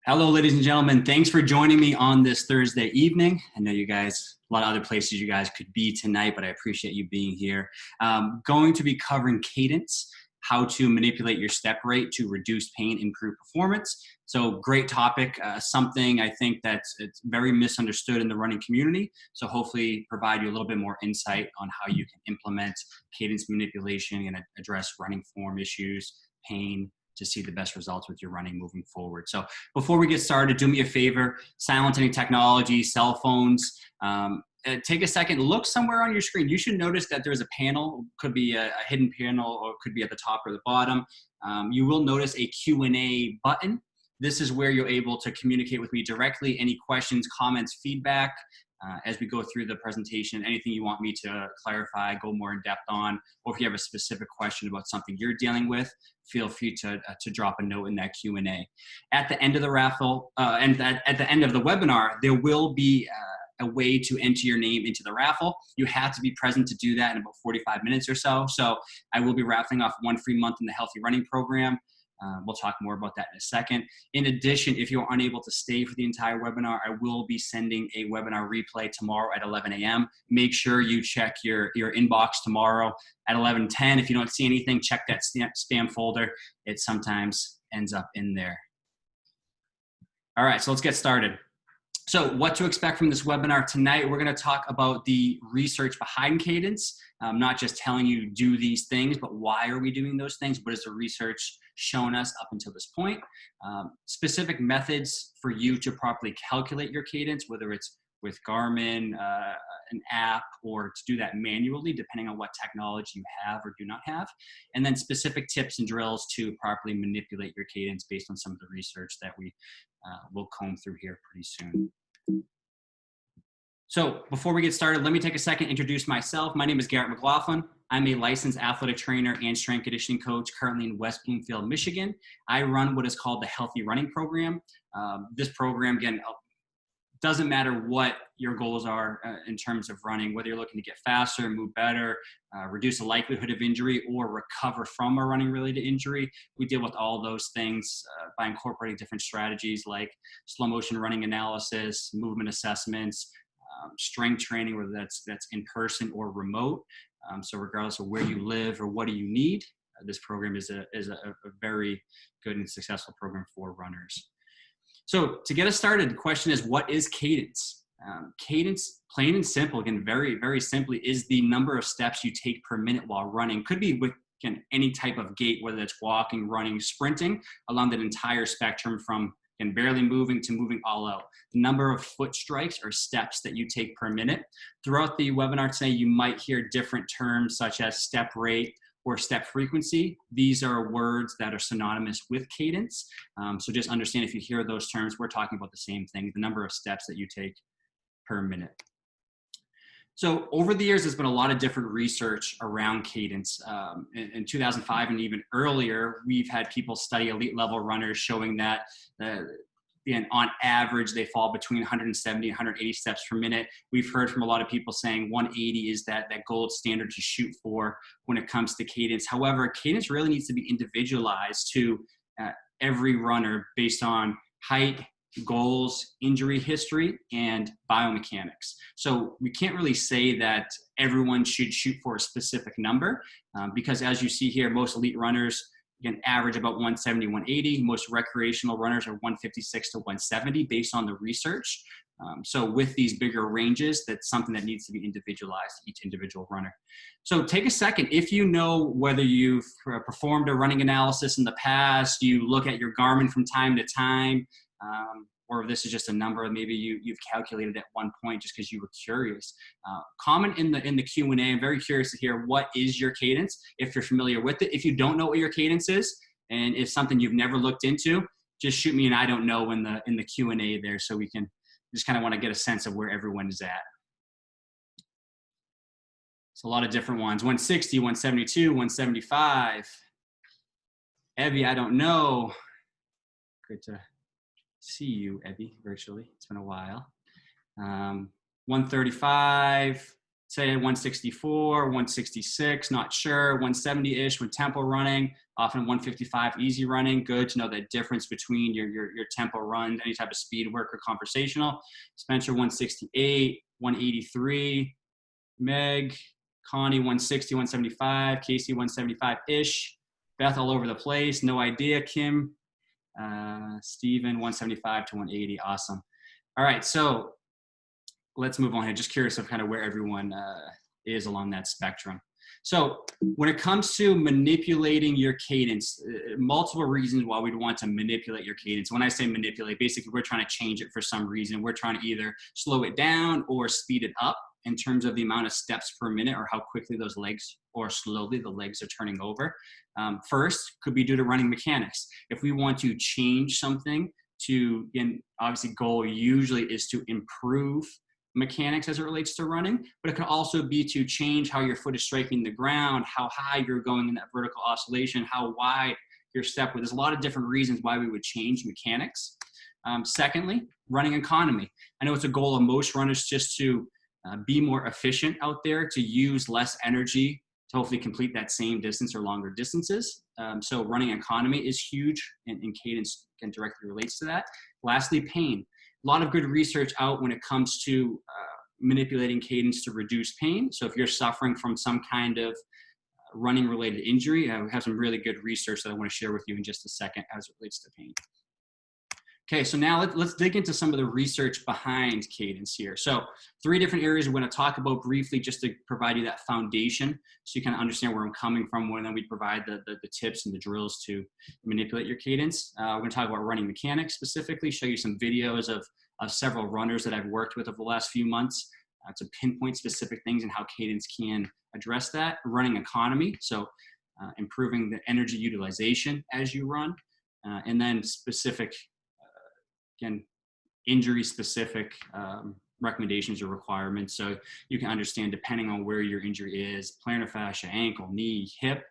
Hello, ladies and gentlemen. Thanks for joining me on this Thursday evening. I know you guys, a lot of other places you guys could be tonight, but I appreciate you being here. Going to be covering cadence, how to manipulate your step rate to reduce pain, improve performance. So great topic, something I think it's very misunderstood in the running community. So hopefully provide you a little bit more insight on how you can implement cadence manipulation and address running form issues, pain, to see the best results with your running moving forward. So before we get started, do me a favor, silence any technology, cell phones. Take a second, look somewhere on your screen. You should notice that there's a panel, could be a hidden panel, or it could be at the top or the bottom. You will notice a Q&A button. This is where you're able to communicate with me directly. Any questions, comments, feedback, as we go through the presentation, anything you want me to clarify, go more in depth on, or if you have a specific question about something you're dealing with, feel free to drop a note in that Q&A. At the end of the raffle, and at the end of the webinar, there will be a way to enter your name into the raffle. You have to be present to do that in about 45 minutes or so. So I will be raffling off 1 free month in the Healthy Running Program. We'll talk more about that in a second. In addition, if you're unable to stay for the entire webinar, I will be sending a webinar replay tomorrow at 11 a.m. Make sure you check your inbox tomorrow at 11:10. If you don't see anything, check that spam folder. It sometimes ends up in there. All right, so let's get started. So what to expect from this webinar tonight, we're going to talk about the research behind cadence, not just telling you do these things, but why are we doing those things? What has the research shown us up until this point? Specific methods for you to properly calculate your cadence, whether it's with Garmin, an app, or to do that manually, depending on what technology you have or do not have. And then specific tips and drills to properly manipulate your cadence based on some of the research that we will comb through here pretty soon. So before we get started, let me take a second to introduce myself. My name is Garrett McLaughlin. I'm a licensed athletic trainer and strength conditioning coach currently in West Bloomfield, Michigan. I run what is called the Healthy Running Program. This program, again, doesn't matter what your goals are in terms of running, whether you're looking to get faster, move better, reduce the likelihood of injury, or recover from a running-related injury. We deal with all those things by incorporating different strategies like slow motion running analysis, movement assessments, strength training, whether that's in person or remote. So regardless of where you live or what do you need, this program is a very good and successful program for runners. So to get us started, the question is, what is cadence? Cadence, plain and simple, again, very, very simply, is the number of steps you take per minute while running. Could be with any type of gait, whether it's walking, running, sprinting, along that entire spectrum from barely moving to moving all out. The number of foot strikes or steps that you take per minute. Throughout the webinar today, you might hear different terms such as step rate or step frequency. These are words that are synonymous with cadence. So just understand, if you hear those terms, we're talking about the same thing, the number of steps that you take per minute. So over the years, there's been a lot of different research around cadence. In 2005 and even earlier, we've had people study elite level runners showing that on average, they fall between 170 and 180 steps per minute. We've heard from a lot of people saying 180 is that gold standard to shoot for when it comes to cadence. However, cadence really needs to be individualized to every runner based on height, goals, injury history, and biomechanics. So we can't really say that everyone should shoot for a specific number because, as you see here, most elite runners again average about 170, 180. Most recreational runners are 156 to 170 based on the research. So with these bigger ranges, that's something that needs to be individualized to each individual runner. So take a second. If you know whether you've performed a running analysis in the past, you look at your Garmin from time to time, or this is just a number maybe you've calculated at one point just because you were curious. Comment in the Q&A. I'm very curious to hear, what is your cadence if you're familiar with it. If you don't know what your cadence is, and if something you've never looked into, just shoot me an I don't know in the Q&A there, so we can just kind of want to get a sense of where everyone is at. It's a lot of different ones. 160, 172, 175. Evie, I don't know. Great to see you, Evie, virtually. It's been a while. 135 say 164, 166, not sure, 170-ish when tempo running, often 155 easy running. Good to know the difference between your tempo run, any type of speed work or conversational. Spencer 168, 183, Meg, Connie 160, 175, Casey 175-ish, Beth all over the place, no idea, Kim, Steven 175 to 180, awesome. All right, so let's move on here. Just curious of kind of where everyone is along that spectrum. So when it comes to manipulating your cadence, multiple reasons why we'd want to manipulate your cadence. When I say manipulate, basically we're trying to change it for some reason. We're trying to either slow it down or speed it up in terms of the amount of steps per minute or how quickly those legs or slowly the legs are turning over. First, could be due to running mechanics. If we want to change something to, again, obviously goal usually is to improve mechanics as it relates to running, but it can also be to change how your foot is striking the ground, how high you're going in that vertical oscillation, how wide your step with. There's a lot of different reasons why we would change mechanics. Secondly, running economy. I know it's a goal of most runners just to be more efficient out there, to use less energy to hopefully complete that same distance or longer distances. So running economy is huge, and cadence can directly relates to that. Lastly, pain. A lot of good research out when it comes to manipulating cadence to reduce pain. So if you're suffering from some kind of running related injury, we have some really good research that I want to share with you in just a second as it relates to pain. Okay, so now let's dig into some of the research behind cadence here. So 3 different areas we're going to talk about briefly just to provide you that foundation so you kind of understand where I'm coming from, and then we provide the tips and the drills to manipulate your cadence. We're going to talk about running mechanics specifically, show you some videos of several runners that I've worked with over the last few months to pinpoint specific things and how cadence can address that. Running economy, so improving the energy utilization as you run, and then specific again, injury-specific recommendations or requirements. So you can understand, depending on where your injury is, plantar fascia, ankle, knee, hip,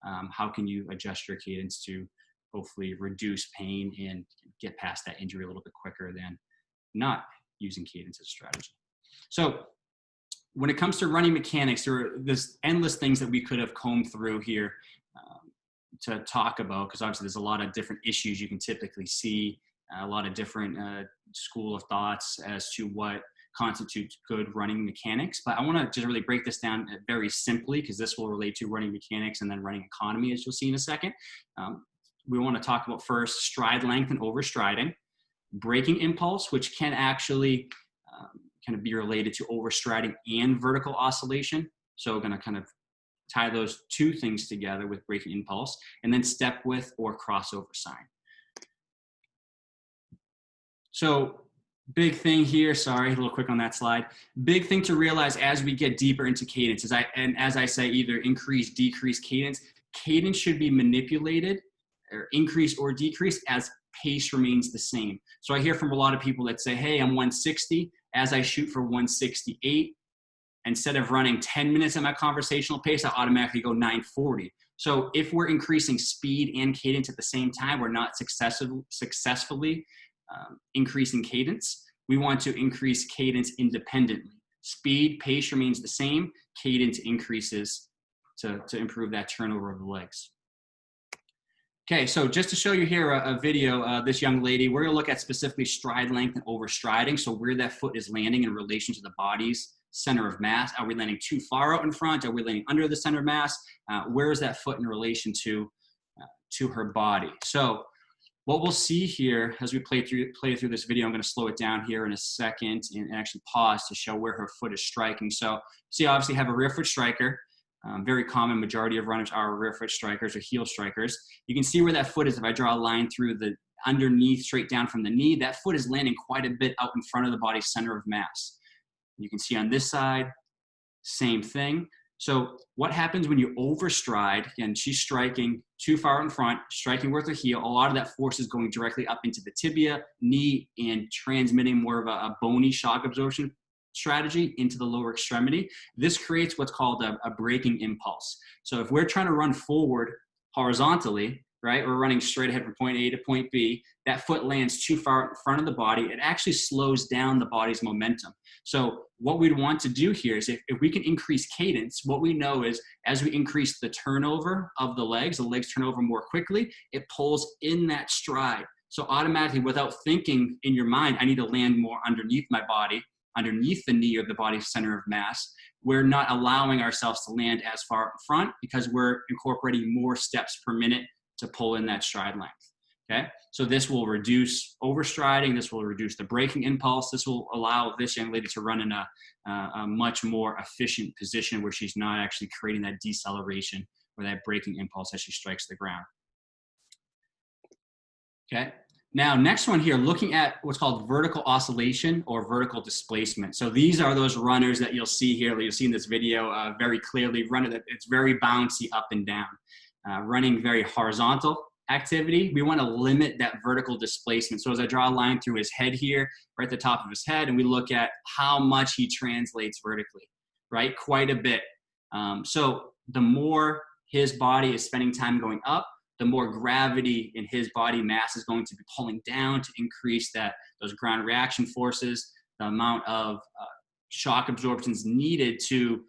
how can you adjust your cadence to hopefully reduce pain and get past that injury a little bit quicker than not using cadence as a strategy. So when it comes to running mechanics, there's endless things that we could have combed through here to talk about, because obviously there's a lot of different issues you can typically see, a lot of different school of thoughts as to what constitutes good running mechanics. But I want to just really break this down very simply, because this will relate to running mechanics and then running economy, as you'll see in a second. We want to talk about first stride length and overstriding, braking impulse, which can actually kind of be related to overstriding and vertical oscillation. So we're going to kind of tie those 2 things together with braking impulse, and then step width or crossover sign. So big thing here, sorry, a little quick on that slide. Big thing to realize as we get deeper into cadence, as I say, either increase, decrease cadence. Cadence should be manipulated or increase or decrease as pace remains the same. So I hear from a lot of people that say, hey, I'm 160. As I shoot for 168, instead of running 10 minutes at my conversational pace, I automatically go 940. So if we're increasing speed and cadence at the same time, we're not successfully increasing cadence. We want to increase cadence independently. Speed, pace remains the same. Cadence increases to improve that turnover of the legs. Okay, so just to show you here a video, this young lady, we're gonna look at specifically stride length and overstriding. So where that foot is landing in relation to the body's center of mass. Are we landing too far out in front? Are we landing under the center of mass? Where is that foot in relation to her body? So what we'll see here as we play through this video, I'm going to slow it down here in a second and actually pause to show where her foot is striking. So see, obviously have a rear foot striker. Very common, majority of runners are rear foot strikers or heel strikers. You can see where that foot is. If I draw a line through the underneath, straight down from the knee, that foot is landing quite a bit out in front of the body's center of mass. You can see on this side, same thing. So what happens when you overstride, and she's striking too far in front, striking with her heel, a lot of that force is going directly up into the tibia, knee, and transmitting more of a bony shock absorption strategy into the lower extremity. This creates what's called a braking impulse. So if we're trying to run forward horizontally, right? We're running straight ahead from point A to point B. That foot lands too far in front of the body. It actually slows down the body's momentum. So what we'd want to do here is if we can increase cadence, what we know is as we increase the turnover of the legs turn over more quickly, it pulls in that stride. So automatically, without thinking in your mind, I need to land more underneath my body, underneath the knee or the body's center of mass. We're not allowing ourselves to land as far up front because we're incorporating more steps per minute to pull in that stride length. Okay, so this will reduce overstriding. This will reduce the braking impulse. This will allow this young lady to run in a much more efficient position where she's not actually creating that deceleration or that braking impulse as she strikes the ground. Okay. Now, next one here, looking at what's called vertical oscillation or vertical displacement. So these are those runners that you'll see here, that you'll see in this video very clearly. It's very bouncy up and down. Running very horizontal activity, we want to limit that vertical displacement. So as I draw a line through his head here, right at the top of his head, and we look at how much he translates vertically, right? Quite a bit. So the more his body is spending time going up, the more gravity in his body mass is going to be pulling down to increase those ground reaction forces, the amount of shock absorptions needed to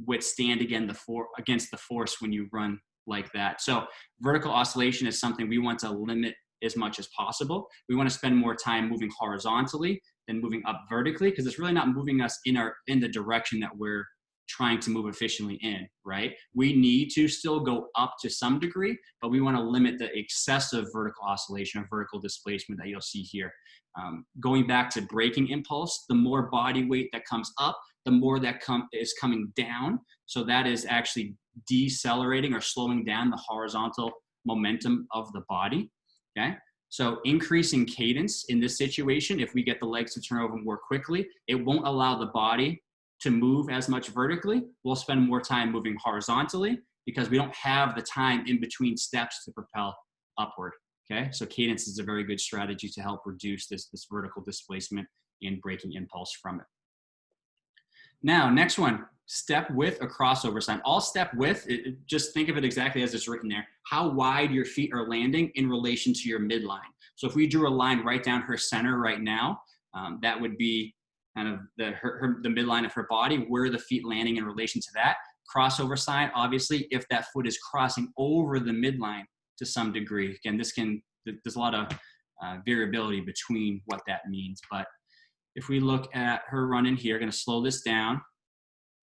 withstand against the force when you run like that. So vertical oscillation is something we want to limit as much as possible. We want to spend more time moving horizontally than moving up vertically, because it's really not moving us in the direction that we're trying to move efficiently in, right? We need to still go up to some degree, but we want to limit the excessive vertical oscillation or vertical displacement that you'll see here. Going back to braking impulse, the more body weight that comes up, the more that is coming down. So that is actually decelerating or slowing down the horizontal momentum of the body, okay? So increasing cadence in this situation, if we get the legs to turn over more quickly, it won't allow the body to move as much vertically. We'll spend more time moving horizontally because we don't have the time in between steps to propel upward, okay? So cadence is a very good strategy to help reduce this vertical displacement and braking impulse from it. Now, next one, step width or crossover sign. All step width, just think of it exactly as it's written there. How wide your feet are landing in relation to your midline. So if we drew a line right down her center right now, that would be kind of the midline of her body, where are the feet landing in relation to that. Crossover sign, obviously, if that foot is crossing over the midline to some degree. Again, there's a lot of variability between what that means. But if we look at her running here, going to slow this down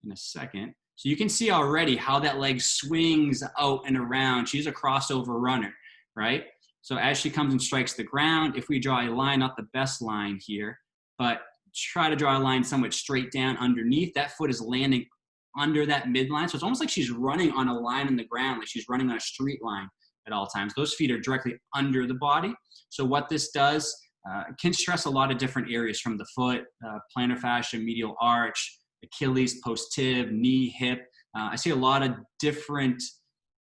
in a second. So you can see already how that leg swings out and around. She's a crossover runner, right? So as she comes and strikes the ground, if we draw a line, not the best line here, but try to draw a line somewhat straight down underneath, that foot is landing under that midline. So it's almost like she's running on a line in the ground, like she's running on a street line at all times. Those feet are directly under the body. So what this does, can stress a lot of different areas from the foot, plantar fascia, medial arch, Achilles, post-tib, knee, hip. I see a lot of different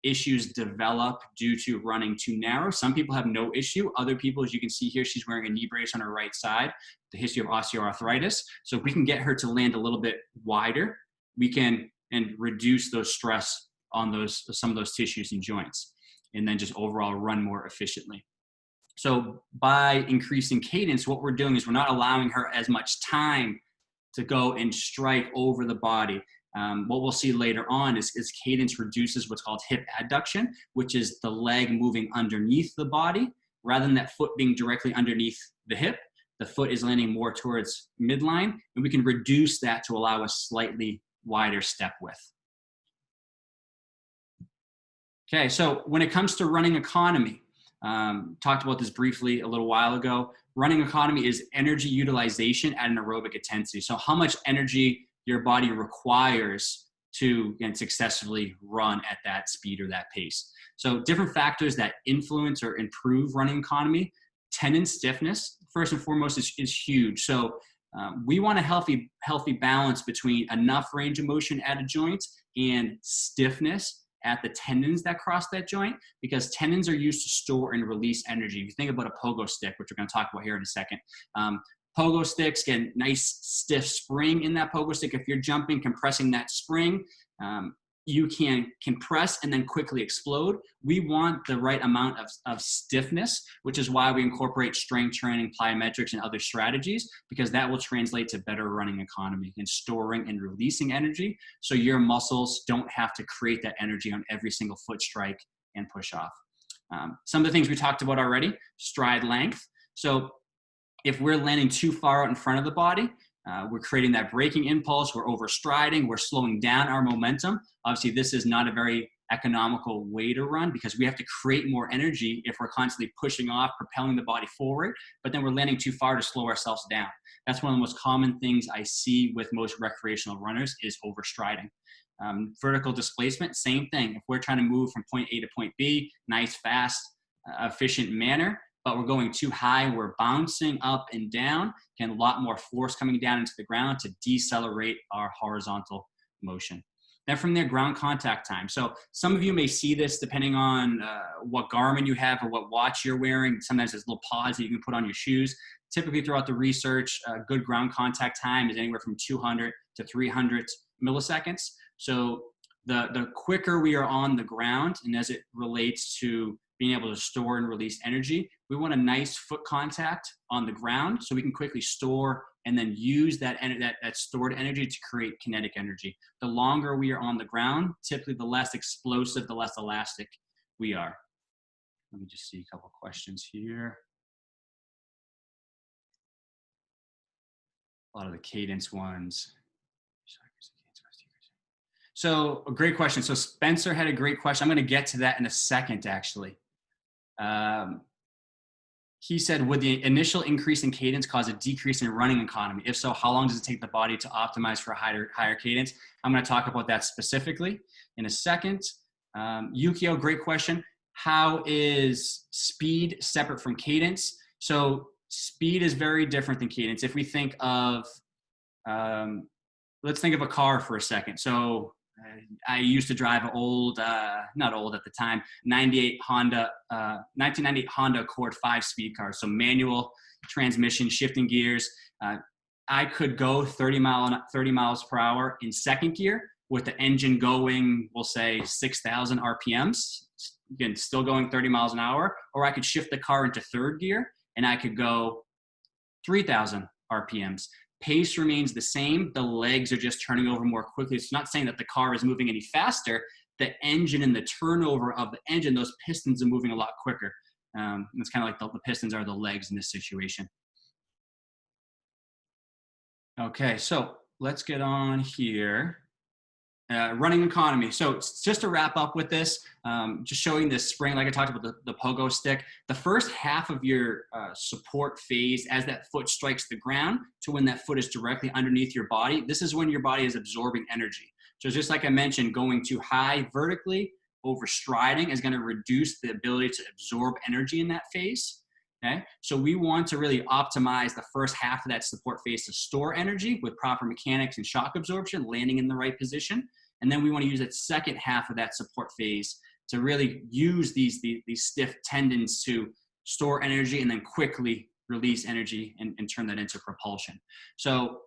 issues develop due to running too narrow. Some people have no issue. Other people, as you can see here, she's wearing a knee brace on her right side, the history of osteoarthritis. So if we can get her to land a little bit wider, we can reduce those stress on some of those tissues and joints, and then just overall run more efficiently. So by increasing cadence, what we're doing is we're not allowing her as much time to go and strike over the body. What we'll see later on is cadence reduces what's called hip adduction, which is the leg moving underneath the body. Rather than that foot being directly underneath the hip, the foot is landing more towards midline, and we can reduce that to allow a slightly wider step width. Okay, so when it comes to running economy, talked about this briefly a little while ago. Running economy is energy utilization at an aerobic intensity. So how much energy your body requires to successfully run at that speed or that pace. So different factors that influence or improve running economy. Tendon stiffness, first and foremost, is huge. So we want a healthy balance between enough range of motion at a joint and stiffness at the tendons that cross that joint, because tendons are used to store and release energy. If you think about a pogo stick, which we're going to talk about here in a second, pogo sticks get a nice stiff spring in that pogo stick. If you're jumping, compressing that spring, you can compress and then quickly explode. We want the right amount of stiffness, which is why we incorporate strength training, plyometrics, and other strategies, because that will translate to better running economy and storing and releasing energy, so your muscles don't have to create that energy on every single foot strike and push off. Some of the things we talked about already, stride length. So if we're landing too far out in front of the body, we're creating that braking impulse, we're overstriding, we're slowing down our momentum. Obviously, this is not a very economical way to run, because we have to create more energy if we're constantly pushing off, propelling the body forward, but then we're landing too far to slow ourselves down. That's one of the most common things I see with most recreational runners is overstriding. Vertical displacement, same thing. If we're trying to move from point A to point B, nice, fast, efficient manner, but we're going too high, we're bouncing up and down, and a lot more force coming down into the ground to decelerate our horizontal motion. Then from there, ground contact time. So some of you may see this depending on what Garmin you have or what watch you're wearing. Sometimes there's little pods that you can put on your shoes. Typically throughout the research, good ground contact time is anywhere from 200 to 300 milliseconds. So the quicker we are on the ground, and as it relates to being able to store and release energy, we want a nice foot contact on the ground so we can quickly store and then use that stored energy to create kinetic energy. The longer we are on the ground, typically the less explosive, the less elastic we are. Let me just see a couple questions here. A lot of the Cadence ones. So a great question. So Spencer had a great question. I'm going to get to that in a second, actually. He said, would the initial increase in cadence cause a decrease in running economy? If so, how long does it take the body to optimize for a higher cadence? I'm going to talk about that specifically in a second. Yukio, great question. How is speed separate from cadence? So speed is very different than cadence. If we think of, let's think of a car for a second. So I used to drive an old, not old at the time, 1998 Honda Accord 5-speed car. So manual transmission, shifting gears. I could go 30 miles per hour in second gear with the engine going, we'll say 6,000 RPMs. Again, still going 30 miles an hour. Or I could shift the car into third gear and I could go 3,000 RPMs. Pace remains the same. The legs are just turning over more quickly. It's not saying that the car is moving any faster. The engine and the turnover of the engine, those pistons are moving a lot quicker. It's kind of like the pistons are the legs in this situation. Okay, so let's get on here. Running economy. So just to wrap up with this, just showing this spring, like I talked about the pogo stick, the first half of your support phase as that foot strikes the ground to when that foot is directly underneath your body, this is when your body is absorbing energy. So just like I mentioned, going too high vertically, overstriding is going to reduce the ability to absorb energy in that phase. Okay, so we want to really optimize the first half of that support phase to store energy with proper mechanics and shock absorption, landing in the right position. And then we want to use that second half of that support phase to really use these stiff tendons to store energy and then quickly release energy and turn that into propulsion. So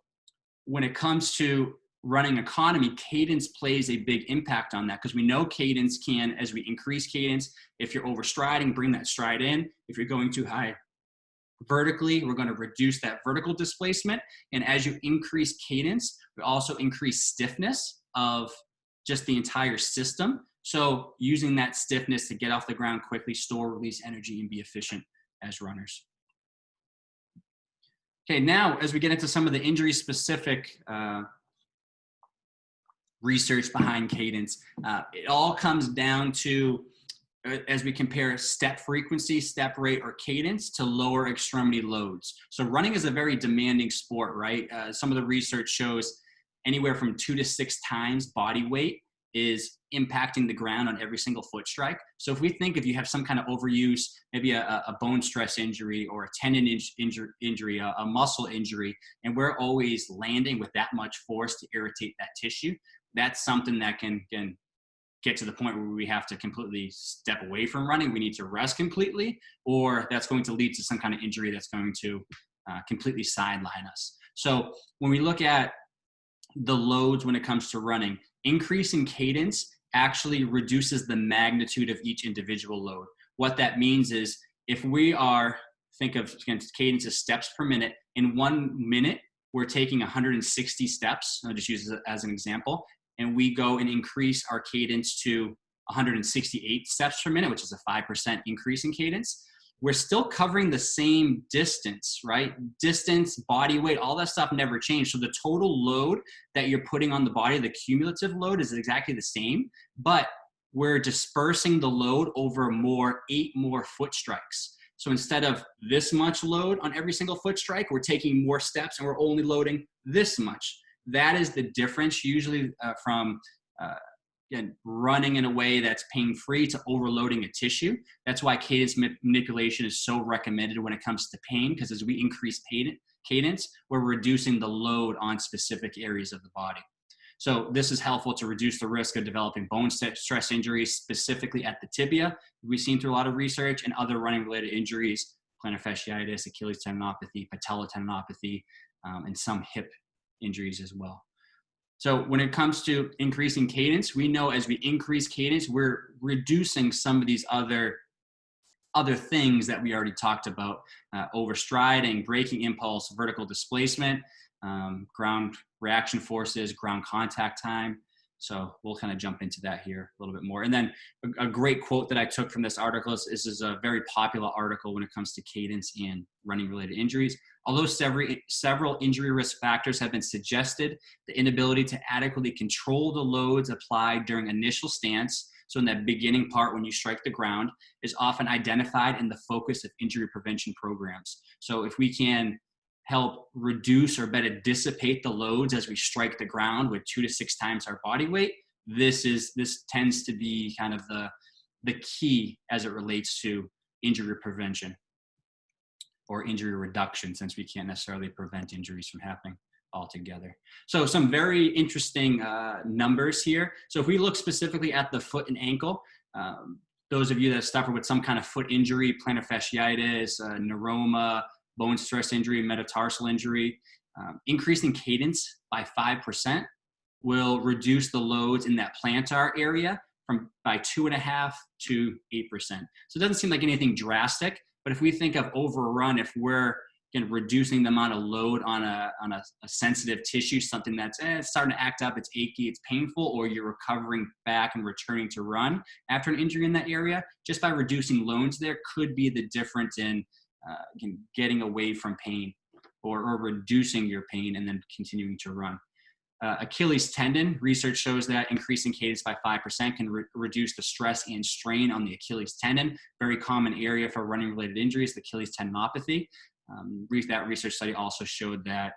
when it comes to running economy, cadence plays a big impact on that, because we know cadence can, as we increase cadence, if you're overstriding, bring that stride in. If you're going too high vertically, we're going to reduce that vertical displacement. And as you increase cadence, we also increase stiffness of just the entire system. So using that stiffness to get off the ground quickly, store, release energy, and be efficient as runners. Okay, now as we get into some of the injury-specific research behind cadence, it all comes down to, as we compare step frequency, step rate, or cadence to lower extremity loads. So running is a very demanding sport, right? Some of the research shows anywhere from 2 to 6 times body weight is impacting the ground on every single foot strike. So if we think if you have some kind of overuse, maybe a bone stress injury or a tendon injury, a muscle injury, and we're always landing with that much force to irritate that tissue, that's something that can get to the point where we have to completely step away from running. We need to rest completely, or that's going to lead to some kind of injury that's going to completely sideline us. So when we look at the loads when it comes to running, Increasing cadence actually reduces the magnitude of each individual load. What that means is if we are, think of cadence as steps per minute, in 1 minute, we're taking 160 steps. I'll just use it as an example. And we go and increase our cadence to 168 steps per minute, which is a 5% increase in cadence. We're still covering the same distance, right? Distance, body weight, all that stuff never changed. So the total load that you're putting on the body, the cumulative load, is exactly the same, but we're dispersing the load over 8 more foot strikes. So instead of this much load on every single foot strike, we're taking more steps and we're only loading this much. That is the difference usually from again, running in a way that's pain-free to overloading a tissue. That's why cadence manipulation is so recommended when it comes to pain, because as we increase cadence, we're reducing the load on specific areas of the body. So this is helpful to reduce the risk of developing bone stress injuries, specifically at the tibia. We've seen through a lot of research, and other running-related injuries, plantar fasciitis, Achilles tendinopathy, patella tendinopathy, and some hip injuries as well. So when it comes to increasing cadence, we know as we increase cadence, we're reducing some of these other things that we already talked about, overstriding, braking impulse, vertical displacement, ground reaction forces, ground contact time. So we'll kind of jump into that here a little bit more. And then a great quote that I took from this article is this is a very popular article when it comes to cadence and running related injuries. Although several injury risk factors have been suggested, the inability to adequately control the loads applied during initial stance, so in that beginning part when you strike the ground, is often identified in the focus of injury prevention programs. So if we can help reduce or better dissipate the loads as we strike the ground with 2 to 6 times our body weight, this tends to be kind of the key as it relates to injury prevention or injury reduction, since we can't necessarily prevent injuries from happening altogether. So some very interesting numbers here. So if we look specifically at the foot and ankle, those of you that have suffered with some kind of foot injury, plantar fasciitis, neuroma, bone stress injury, metatarsal injury, increasing cadence by 5% will reduce the loads in that plantar area by 2.5% to 8%. So it doesn't seem like anything drastic, but if we think of overrun, if we're reducing the amount of load on a sensitive tissue, something that's it's starting to act up, it's achy, it's painful, or you're recovering back and returning to run after an injury in that area, just by reducing loads there could be the difference in getting away from pain or reducing your pain and then continuing to run. Achilles tendon, research shows that increasing cadence by 5% can reduce the stress and strain on the Achilles tendon. Very common area for running related injuries, the Achilles tendinopathy. That research study also showed that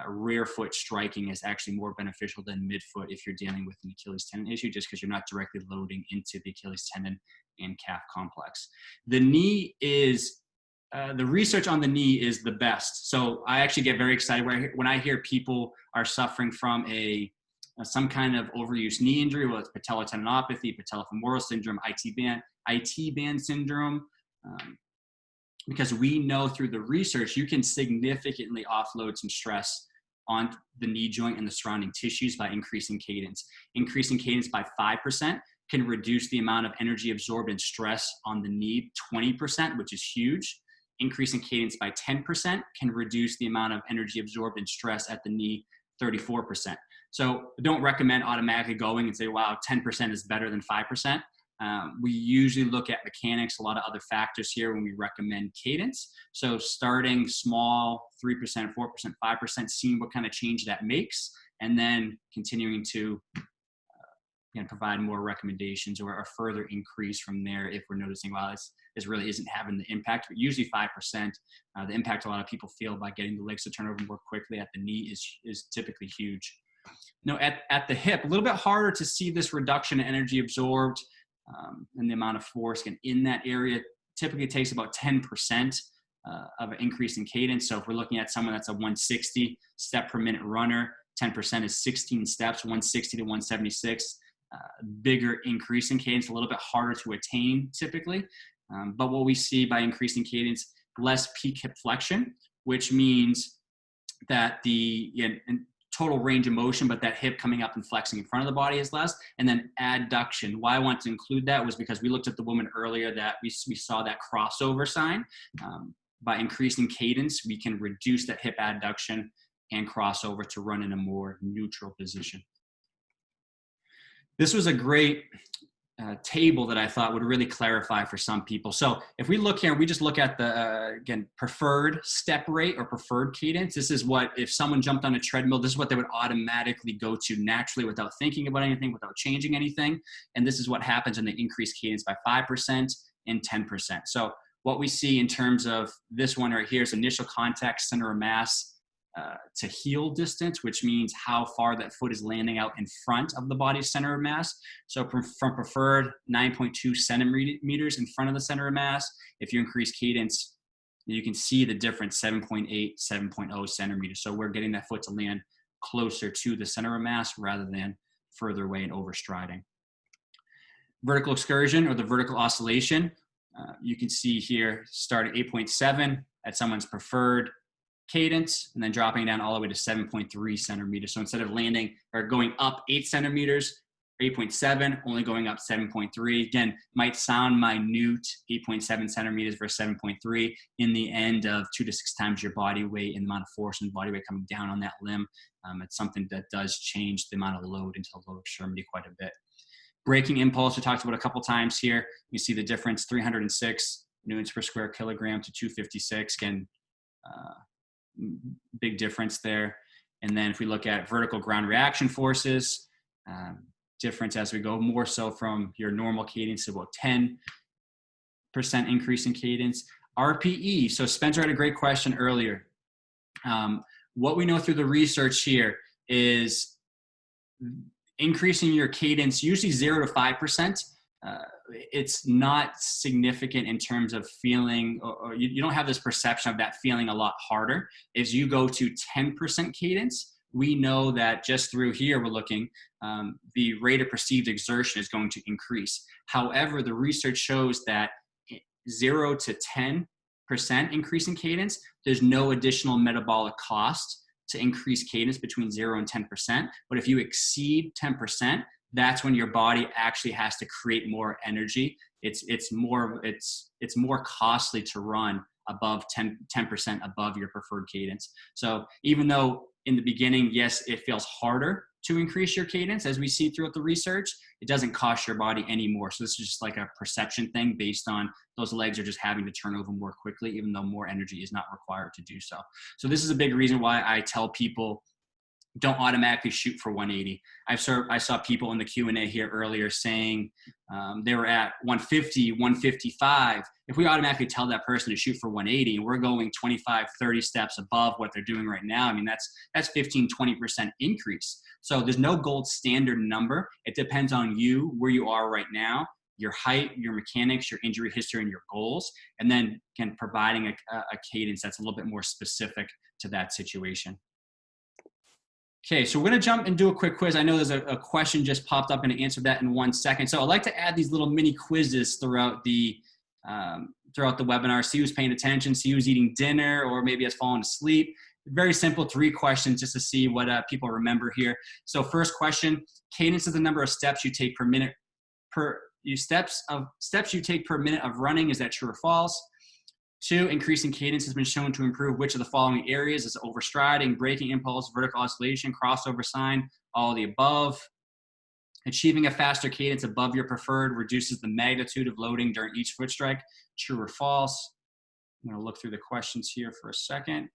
rear foot striking is actually more beneficial than midfoot if you're dealing with an Achilles tendon issue, just because you're not directly loading into the Achilles tendon and calf complex. The knee is the research on the knee is the best. So I actually get very excited when I hear people are suffering from some kind of overuse knee injury, whether it's patella tendinopathy, patellofemoral syndrome, IT band syndrome, because we know through the research you can significantly offload some stress on the knee joint and the surrounding tissues by increasing cadence. Increasing cadence by 5% can reduce the amount of energy absorbed in stress on the knee 20%, which is huge. Increasing cadence by 10% can reduce the amount of energy absorbed in stress at the knee 34%. So don't recommend automatically going and say, wow, 10% is better than 5%. We usually look at mechanics, a lot of other factors here when we recommend cadence. So starting small, 3%, 4%, 5%, seeing what kind of change that makes, and then continuing to provide more recommendations or a further increase from there if we're noticing, wow, this really isn't having the impact. But usually 5%, the impact a lot of people feel by getting the legs to turn over more quickly at the knee is typically huge. At the hip, a little bit harder to see this reduction in energy absorbed and the amount of force in that area. Typically takes about 10% of an increase in cadence. So if we're looking at someone that's a 160 step per minute runner, 10% is 16 steps, 160 to 176. Bigger increase in cadence, a little bit harder to attain typically. But what we see by increasing cadence, less peak hip flexion, which means that total range of motion, but that hip coming up and flexing in front of the body is less. And then adduction. Why I want to include that was because we looked at the woman earlier that we saw that crossover sign. By increasing cadence, we can reduce that hip adduction and crossover to run in a more neutral position. This was a great table that I thought would really clarify for some people. So if we look here, we just look at the, again, preferred step rate or preferred cadence. This is what, if someone jumped on a treadmill, this is what they would automatically go to naturally without thinking about anything, without changing anything. And this is what happens when they increase cadence by 5% and 10%. So what we see in terms of this one right here is initial contact center of mass to heel distance, which means how far that foot is landing out in front of the body's center of mass. So from preferred 9.2 centimeters in front of the center of mass, if you increase cadence, you can see the difference, 7.8, 7.0 centimeters. So we're getting that foot to land closer to the center of mass rather than further away and overstriding. Vertical excursion or the vertical oscillation, you can see here start at 8.7 at someone's preferred cadence and then dropping down all the way to 7.3 centimeters. So instead of landing or going up 8 centimeters, 8.7, only going up 7.3. Again, might sound minute, 8.7 centimeters versus 7.3. In the end of 2 to 6 times your body weight and the amount of force and body weight coming down on that limb, it's something that does change the amount of load into the lower extremity quite a bit. Braking impulse, we talked about a couple times here. You see the difference, 306 newtons per square kilogram to 256. Again, big difference there. And then if we look at vertical ground reaction forces, difference as we go more so from your normal cadence to about 10% increase in cadence. RPE, so Spencer had a great question earlier. What we know through the research here is increasing your cadence, usually 0 to 5%. It's not significant in terms of feeling, or you don't have this perception of that feeling a lot harder. As you go to 10% cadence, we know that just through here, we're looking, the rate of perceived exertion is going to increase. However, the research shows that 0 to 10% increase in cadence, there's no additional metabolic cost to increase cadence between 0 and 10%. But if you exceed 10%, that's when your body actually has to create more energy. It's more costly to run above 10% above your preferred cadence. So even though in the beginning, yes, it feels harder to increase your cadence, as we see throughout the research, it doesn't cost your body any more. So this is just like a perception thing based on those legs are just having to turn over more quickly, even though more energy is not required to do so. So this is a big reason why I tell people don't automatically shoot for 180. I saw people in the Q&A here earlier saying they were at 150, 155. If we automatically tell that person to shoot for 180 and we're going 25, 30 steps above what they're doing right now, I mean, that's 15, 20% increase. So there's no gold standard number. It depends on you, where you are right now, your height, your mechanics, your injury history, and your goals, and then providing a cadence that's a little bit more specific to that situation. Okay, so we're going to jump and do a quick quiz. I know there's a question just popped up and to answer that in 1 second. So I'd like to add these little mini quizzes throughout the webinar. See who's paying attention, see who's eating dinner, or maybe has fallen asleep. Very simple 3 questions just to see what people remember here. So first question, cadence is the number of steps you take per minute steps you take per minute of running. Is that true or false? 2, increasing cadence has been shown to improve which of the following areas? Is overstriding, braking impulse, vertical oscillation, crossover sign, all of the above. Achieving a faster cadence above your preferred reduces the magnitude of loading during each foot strike. True or false? I'm going to look through the questions here for a second.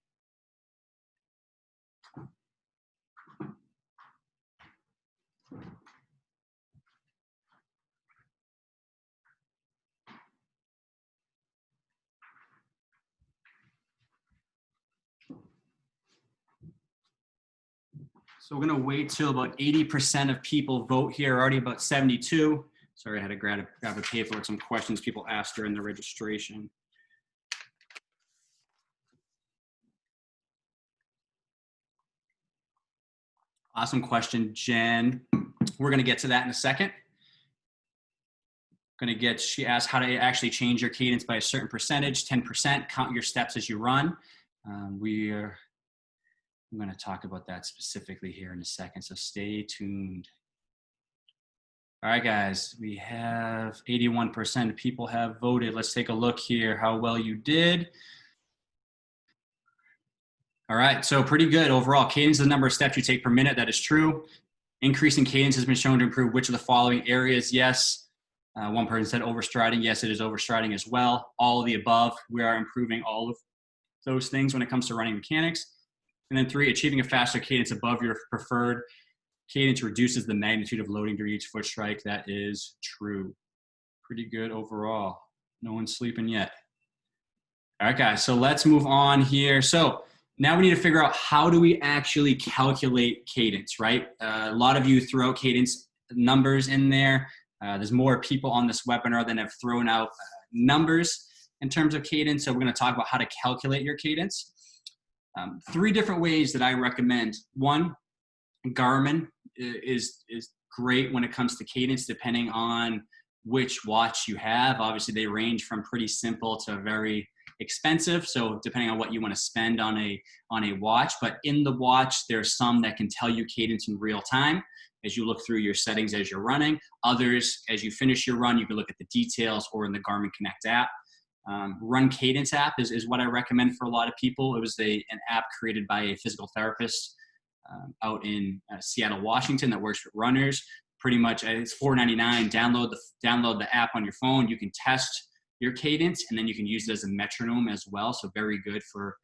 So we're going to wait till about 80% of people vote here, already about 72. Sorry, I had to grab a paper with some questions people asked during the registration. Awesome question, Jen. We're going to get to that in a second. She asked how to actually change your cadence by a certain percentage, 10%, count your steps as you run. I'm going to talk about that specifically here in a second, so stay tuned. All right, guys, we have 81% of people have voted. Let's take a look here how well you did. All right, so pretty good overall. Cadence is the number of steps you take per minute. That is true. Increasing cadence has been shown to improve which of the following areas? Yes. One person said overstriding. Yes, it is overstriding as well. All of the above. We are improving all of those things when it comes to running mechanics. And then 3, achieving a faster cadence above your preferred cadence reduces the magnitude of loading during each foot strike. That is true. Pretty good overall. No one's sleeping yet. All right, guys, so let's move on here. So now we need to figure out how do we actually calculate cadence, right? A lot of you throw out cadence numbers in there. There's more people on this webinar than have thrown out numbers in terms of cadence. So we're going to talk about how to calculate your cadence. 3 different ways that I recommend. One, Garmin is great when it comes to cadence, depending on which watch you have. Obviously, they range from pretty simple to very expensive. So depending on what you want to spend on a watch, but in the watch, there's some that can tell you cadence in real time as you look through your settings as you're running. Others, as you finish your run, you can look at the details or in the Garmin Connect app. Run Cadence app is what I recommend for a lot of people. It was an app created by a physical therapist out in Seattle, Washington that works with runners. Pretty much, it's $4.99. Download the app on your phone. You can test your cadence, and then you can use it as a metronome as well. So very good for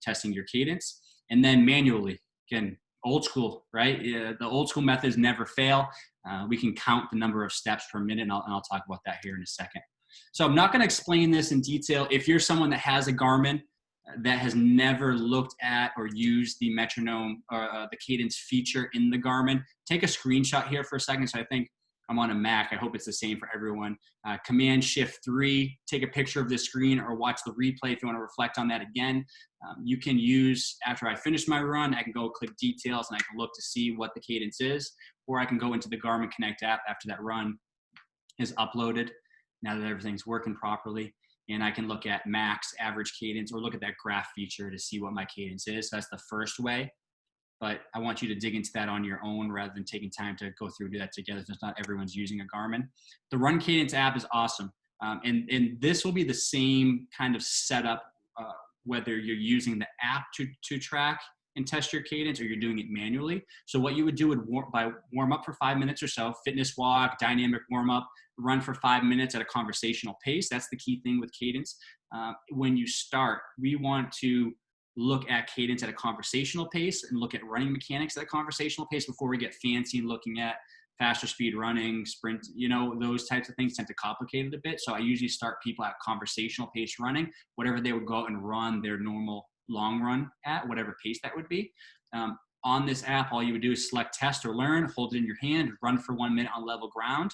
testing your cadence. And then manually, again, old school, right? The old school methods never fail. We can count the number of steps per minute, and I'll talk about that here in a second. So I'm not going to explain this in detail. If you're someone that has a Garmin that has never looked at or used the metronome or the cadence feature in the Garmin, take a screenshot here for a second. So I think I'm on a Mac. I hope it's the same for everyone. Command-Shift-3, take a picture of the screen or watch the replay if you want to reflect on that again. You can use, after I finish my run, I can go click details and I can look to see what the cadence is, or I can go into the Garmin Connect app after that run is uploaded, now that everything's working properly. And I can look at max, average cadence, or look at that graph feature to see what my cadence is. So that's the first way. But I want you to dig into that on your own rather than taking time to go through and do that together, since not everyone's using a Garmin. The Run Cadence app is awesome. And this will be the same kind of setup, whether you're using the app to track and test your cadence or you're doing it manually. So what you would do would warm up for 5 minutes or so, fitness walk, dynamic warm up, run for 5 minutes at a conversational pace. That's the key thing with cadence. When you start, we want to look at cadence at a conversational pace and look at running mechanics at a conversational pace before we get fancy and looking at faster speed running, sprint, those types of things tend to complicate it a bit. So I usually start people at conversational pace running, whatever they would go out and run their normal long run at, whatever pace that would be. On this app, all you would do is select test or learn, hold it in your hand, run for 1 minute on level ground.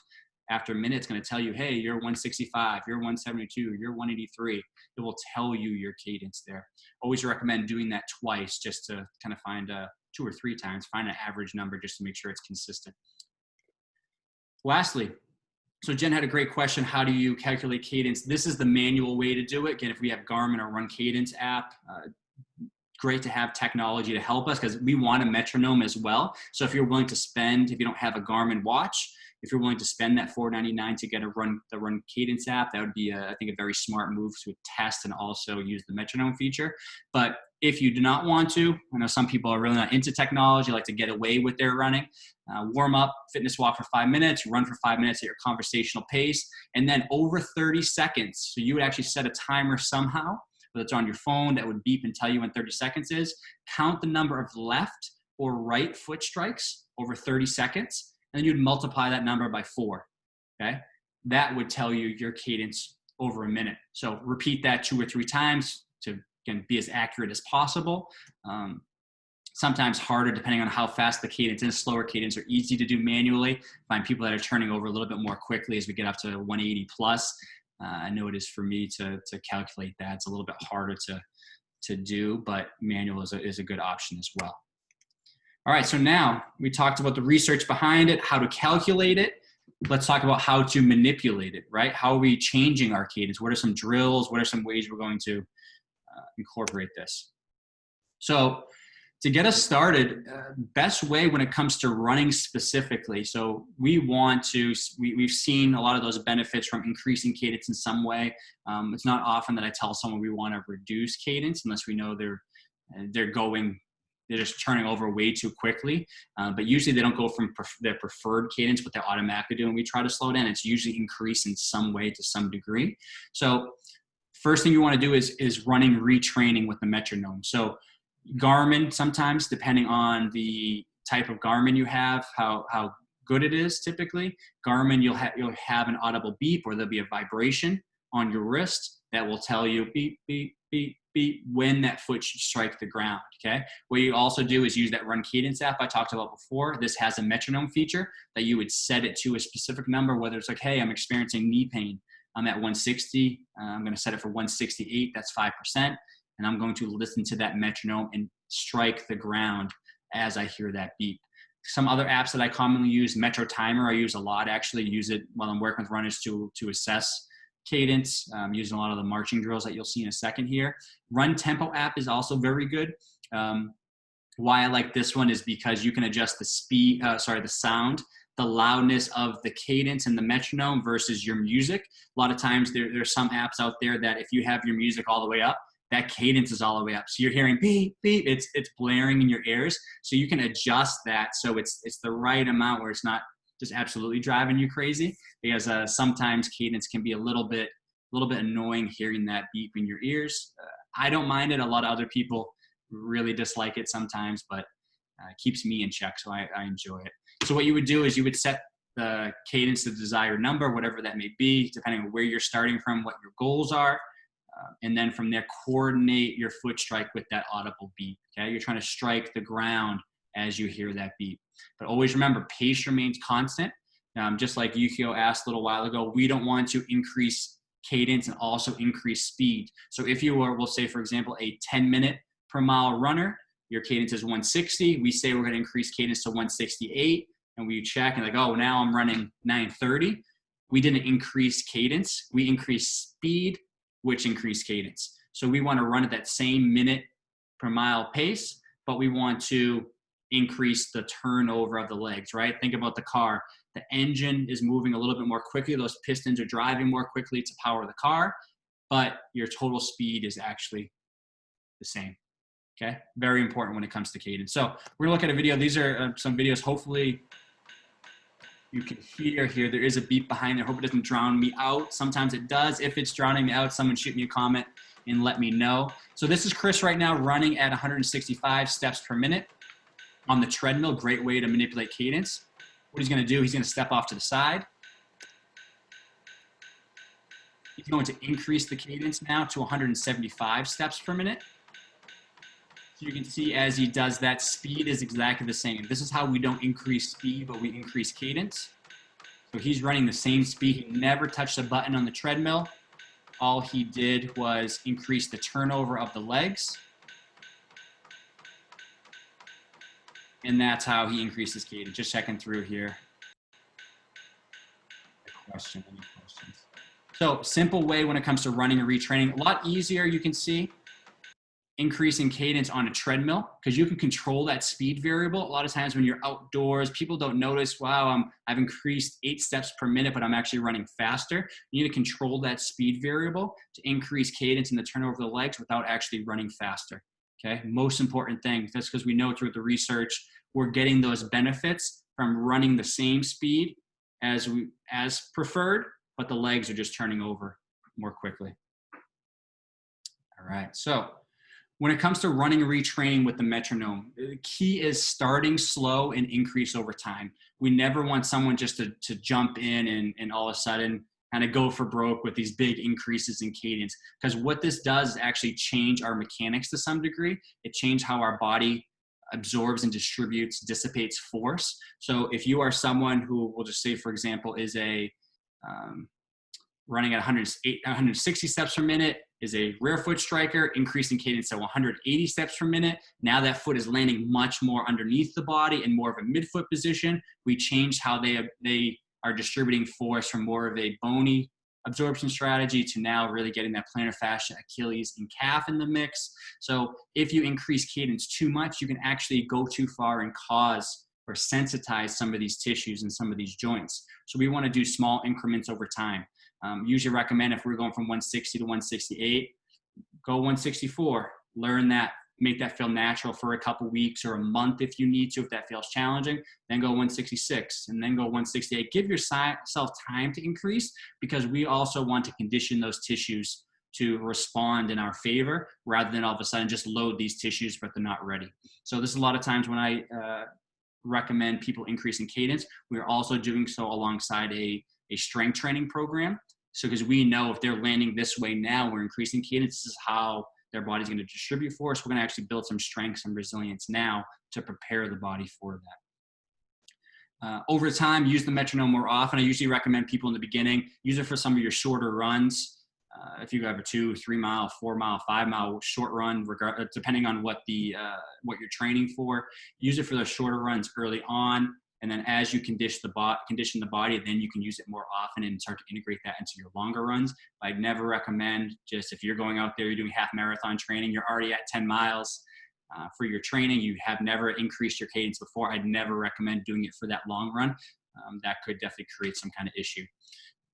After a minute, it's going to tell you, hey, you're 165, you're 172, you're 183. It will tell you your cadence there. Always recommend doing that twice just to kind of find 2 or 3 times, find an average number just to make sure it's consistent. Lastly, so Jen had a great question. How do you calculate cadence? This is the manual way to do it. Again, if we have Garmin or Run Cadence app, great to have technology to help us because we want a metronome as well. So if you're willing to spend, if you don't have a Garmin watch, if you're willing to spend that $4.99 to get the Run Cadence app, that would be, I think, a very smart move to test and also use the metronome feature. But if you do not want to, I know some people are really not into technology, like to get away with their running, warm up, fitness walk for 5 minutes, run for 5 minutes at your conversational pace, and then over 30 seconds. So you would actually set a timer somehow, whether it's on your phone that would beep and tell you when 30 seconds is, count the number of left or right foot strikes over 30 seconds, and then you'd multiply that number by 4, okay? That would tell you your cadence over a minute. So repeat that 2 or 3 times to, again, be as accurate as possible. Sometimes harder depending on how fast the cadence is. Slower cadence are easy to do manually. Find people that are turning over a little bit more quickly as we get up to 180 plus. I know it is for me to calculate that. It's a little bit harder to do, but manual is a good option as well. All right, so now we talked about the research behind it, how to calculate it. Let's talk about how to manipulate it, right? How are we changing our cadence? What are some drills? What are some ways we're going to incorporate this? So To get us started, best way when it comes to running specifically. So we've seen a lot of those benefits from increasing cadence in some way. It's not often that I tell someone we want to reduce cadence unless we know they're just turning over way too quickly. But usually they don't go from their preferred cadence, what they automatically do. And we try to slow down. It's usually increase in some way to some degree. So first thing you want to do is running retraining with the metronome. So Garmin, sometimes depending on the type of Garmin you have, how good it is, typically Garmin, you'll have an audible beep, or there'll be a vibration on your wrist that will tell you beep, beep, beep, beep when that foot should strike the ground. Okay. What you also do is use that Run Cadence app I talked about before. This has a metronome feature that you would set it to a specific number, whether it's like, hey, I'm experiencing knee pain. I'm at 160. I'm going to set it for 168. That's 5%. And I'm going to listen to that metronome and strike the ground as I hear that beep. Some other apps that I commonly use, Metro Timer, I use a lot, actually use it while I'm working with runners to assess cadence, using a lot of the marching drills that you'll see in a second here. Run Tempo app is also very good. Why I like this one is because you can adjust the sound, the loudness of the cadence and the metronome versus your music. A lot of times there's some apps out there that if you have your music all the way up, that cadence is all the way up. So you're hearing beep, beep, it's blaring in your ears. So you can adjust that so it's the right amount where it's not just absolutely driving you crazy, because sometimes cadence can be a little bit annoying hearing that beep in your ears. I don't mind it. A lot of other people really dislike it sometimes, but it keeps me in check, so I enjoy it. So what you would do is you would set the cadence to the desired number, whatever that may be, depending on where you're starting from, what your goals are. And then from there, coordinate your foot strike with that audible beep. Okay, you're trying to strike the ground as you hear that beep. But always remember, pace remains constant. Just like Yukio asked a little while ago, we don't want to increase cadence and also increase speed. So if you are, we'll say, for example, a 10-minute per mile runner, your cadence is 160. We say we're going to increase cadence to 168, and we check and like, oh, now I'm running 930. We didn't increase cadence. We increased speed, which increased cadence. So we want to run at that same minute per mile pace, but we want to increase the turnover of the legs, right? Think about the car. The engine is moving a little bit more quickly. Those pistons are driving more quickly to power the car, but your total speed is actually the same. Okay, very important when it comes to cadence. So we're gonna look at a video. These are some videos. Hopefully you can hear here. There is a beep behind there. Hope it doesn't drown me out. Sometimes it does. If it's drowning me out, someone shoot me a comment and let me know. So this is Chris right now running at 165 steps per minute on the treadmill. Great way to manipulate cadence. What he's gonna do, he's gonna step off to the side. He's going to increase the cadence now to 175 steps per minute. So you can see as he does that, speed is exactly the same. This is how we don't increase speed, but we increase cadence. So he's running the same speed. He never touched a button on the treadmill. All he did was increase the turnover of the legs. And that's how he increases cadence. Just checking through here. Any questions? So simple way when it comes to running and retraining. A lot easier, you can see. Increasing cadence on a treadmill, because you can control that speed variable. A lot of times when you're outdoors, people don't notice, wow, I've increased 8 steps per minute, but I'm actually running faster. You need to control that speed variable to increase cadence and the turnover of the legs without actually running faster. Okay, most important thing. That's because we know through the research, we're getting those benefits from running the same speed as preferred, but the legs are just turning over more quickly. All right, so when it comes to running and retraining with the metronome, the key is starting slow and increase over time. We never want someone just to jump in and all of a sudden kind of go for broke with these big increases in cadence. Because what this does is actually change our mechanics to some degree. It changes how our body absorbs and dissipates force. So if you are someone who, we'll just say, for example, is running at 160 steps per minute, is a rear foot striker, increasing cadence to 180 steps per minute. Now that foot is landing much more underneath the body in more of a midfoot position. We change how they are distributing force from more of a bony absorption strategy to now really getting that plantar fascia, Achilles, and calf in the mix. So if you increase cadence too much, you can actually go too far and cause or sensitize some of these tissues and some of these joints. So we want to do small increments over time. Usually recommend if we're going from 160 to 168, go 164, learn that, make that feel natural for a couple weeks or a month if you need to, if that feels challenging, then go 166 and then go 168. Give yourself time to increase, because we also want to condition those tissues to respond in our favor rather than all of a sudden just load these tissues, but they're not ready. So this is a lot of times when I recommend people increasing cadence, we're also doing so alongside a strength training program. So because we know if they're landing this way now, we're increasing cadence, this is how their body's going to distribute for us. We're going to actually build some strength, some resilience now to prepare the body for that. Over time, use the metronome more often. I usually recommend people in the beginning, use it for some of your shorter runs. If you have a 2, 3 mile, 4 mile, 5 mile short run, depending on what you're training for, use it for those shorter runs early on. And then as you condition the body, then you can use it more often and start to integrate that into your longer runs. I'd never recommend just if you're going out there, you're doing half marathon training, you're already at 10 miles for your training, you have never increased your cadence before. I'd never recommend doing it for that long run. That could definitely create some kind of issue.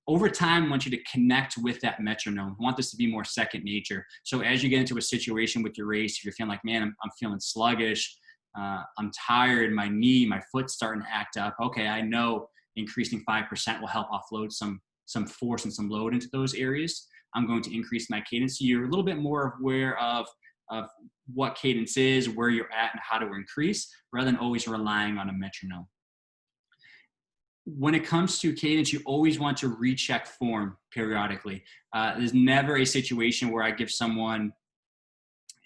Over time, I want you to connect with that metronome. I want this to be more second nature. So as you get into a situation with your race, if you're feeling like, man, I'm feeling sluggish, I'm tired, my knee, my foot's starting to act up. Okay, I know increasing 5% will help offload some force and some load into those areas. I'm going to increase my cadence. So you're a little bit more aware of what cadence is, where you're at, and how to increase, rather than always relying on a metronome. When it comes to cadence, you always want to recheck form periodically. There's never a situation where I give someone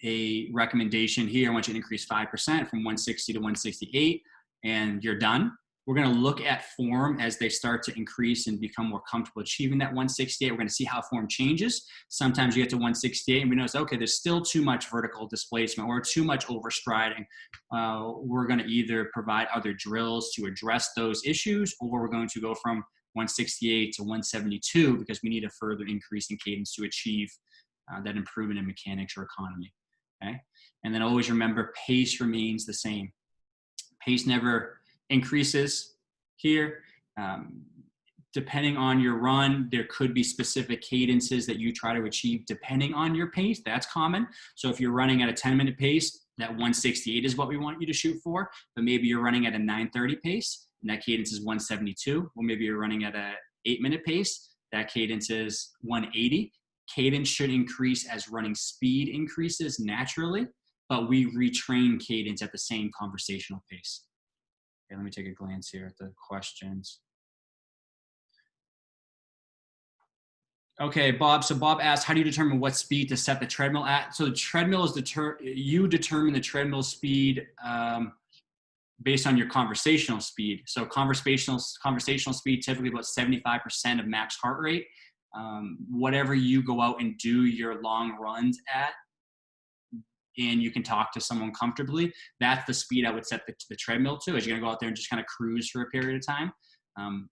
a recommendation here, I want you to increase 5% from 160 to 168, and you're done. We're going to look at form as they start to increase and become more comfortable achieving that 168. We're going to see how form changes. Sometimes you get to 168 and we notice, okay, there's still too much vertical displacement or too much overstriding. We're going to either provide other drills to address those issues, or we're going to go from 168 to 172 because we need a further increase in cadence to achieve that improvement in mechanics or economy. Okay, and then always remember, pace remains the same. Pace never increases here. Depending on your run, there could be specific cadences that you try to achieve depending on your pace. That's common. So if you're running at a 10-minute pace, that 168 is what we want you to shoot for. But maybe you're running at a 9:30 pace, and that cadence is 172. Or maybe you're running at a 8-minute pace, that cadence is 180. Cadence should increase as running speed increases naturally, but we retrain cadence at the same conversational pace. Okay, let me take a glance here at the questions. Okay, Bob. So Bob asked, how do you determine what speed to set the treadmill at? So the treadmill is you determine the treadmill speed based on your conversational speed. So conversational speed, typically about 75% of max heart rate. Whatever you go out and do your long runs at, and you can talk to someone comfortably, that's the speed I would set the treadmill to, as you're gonna go out there and just kind of cruise for a period of time.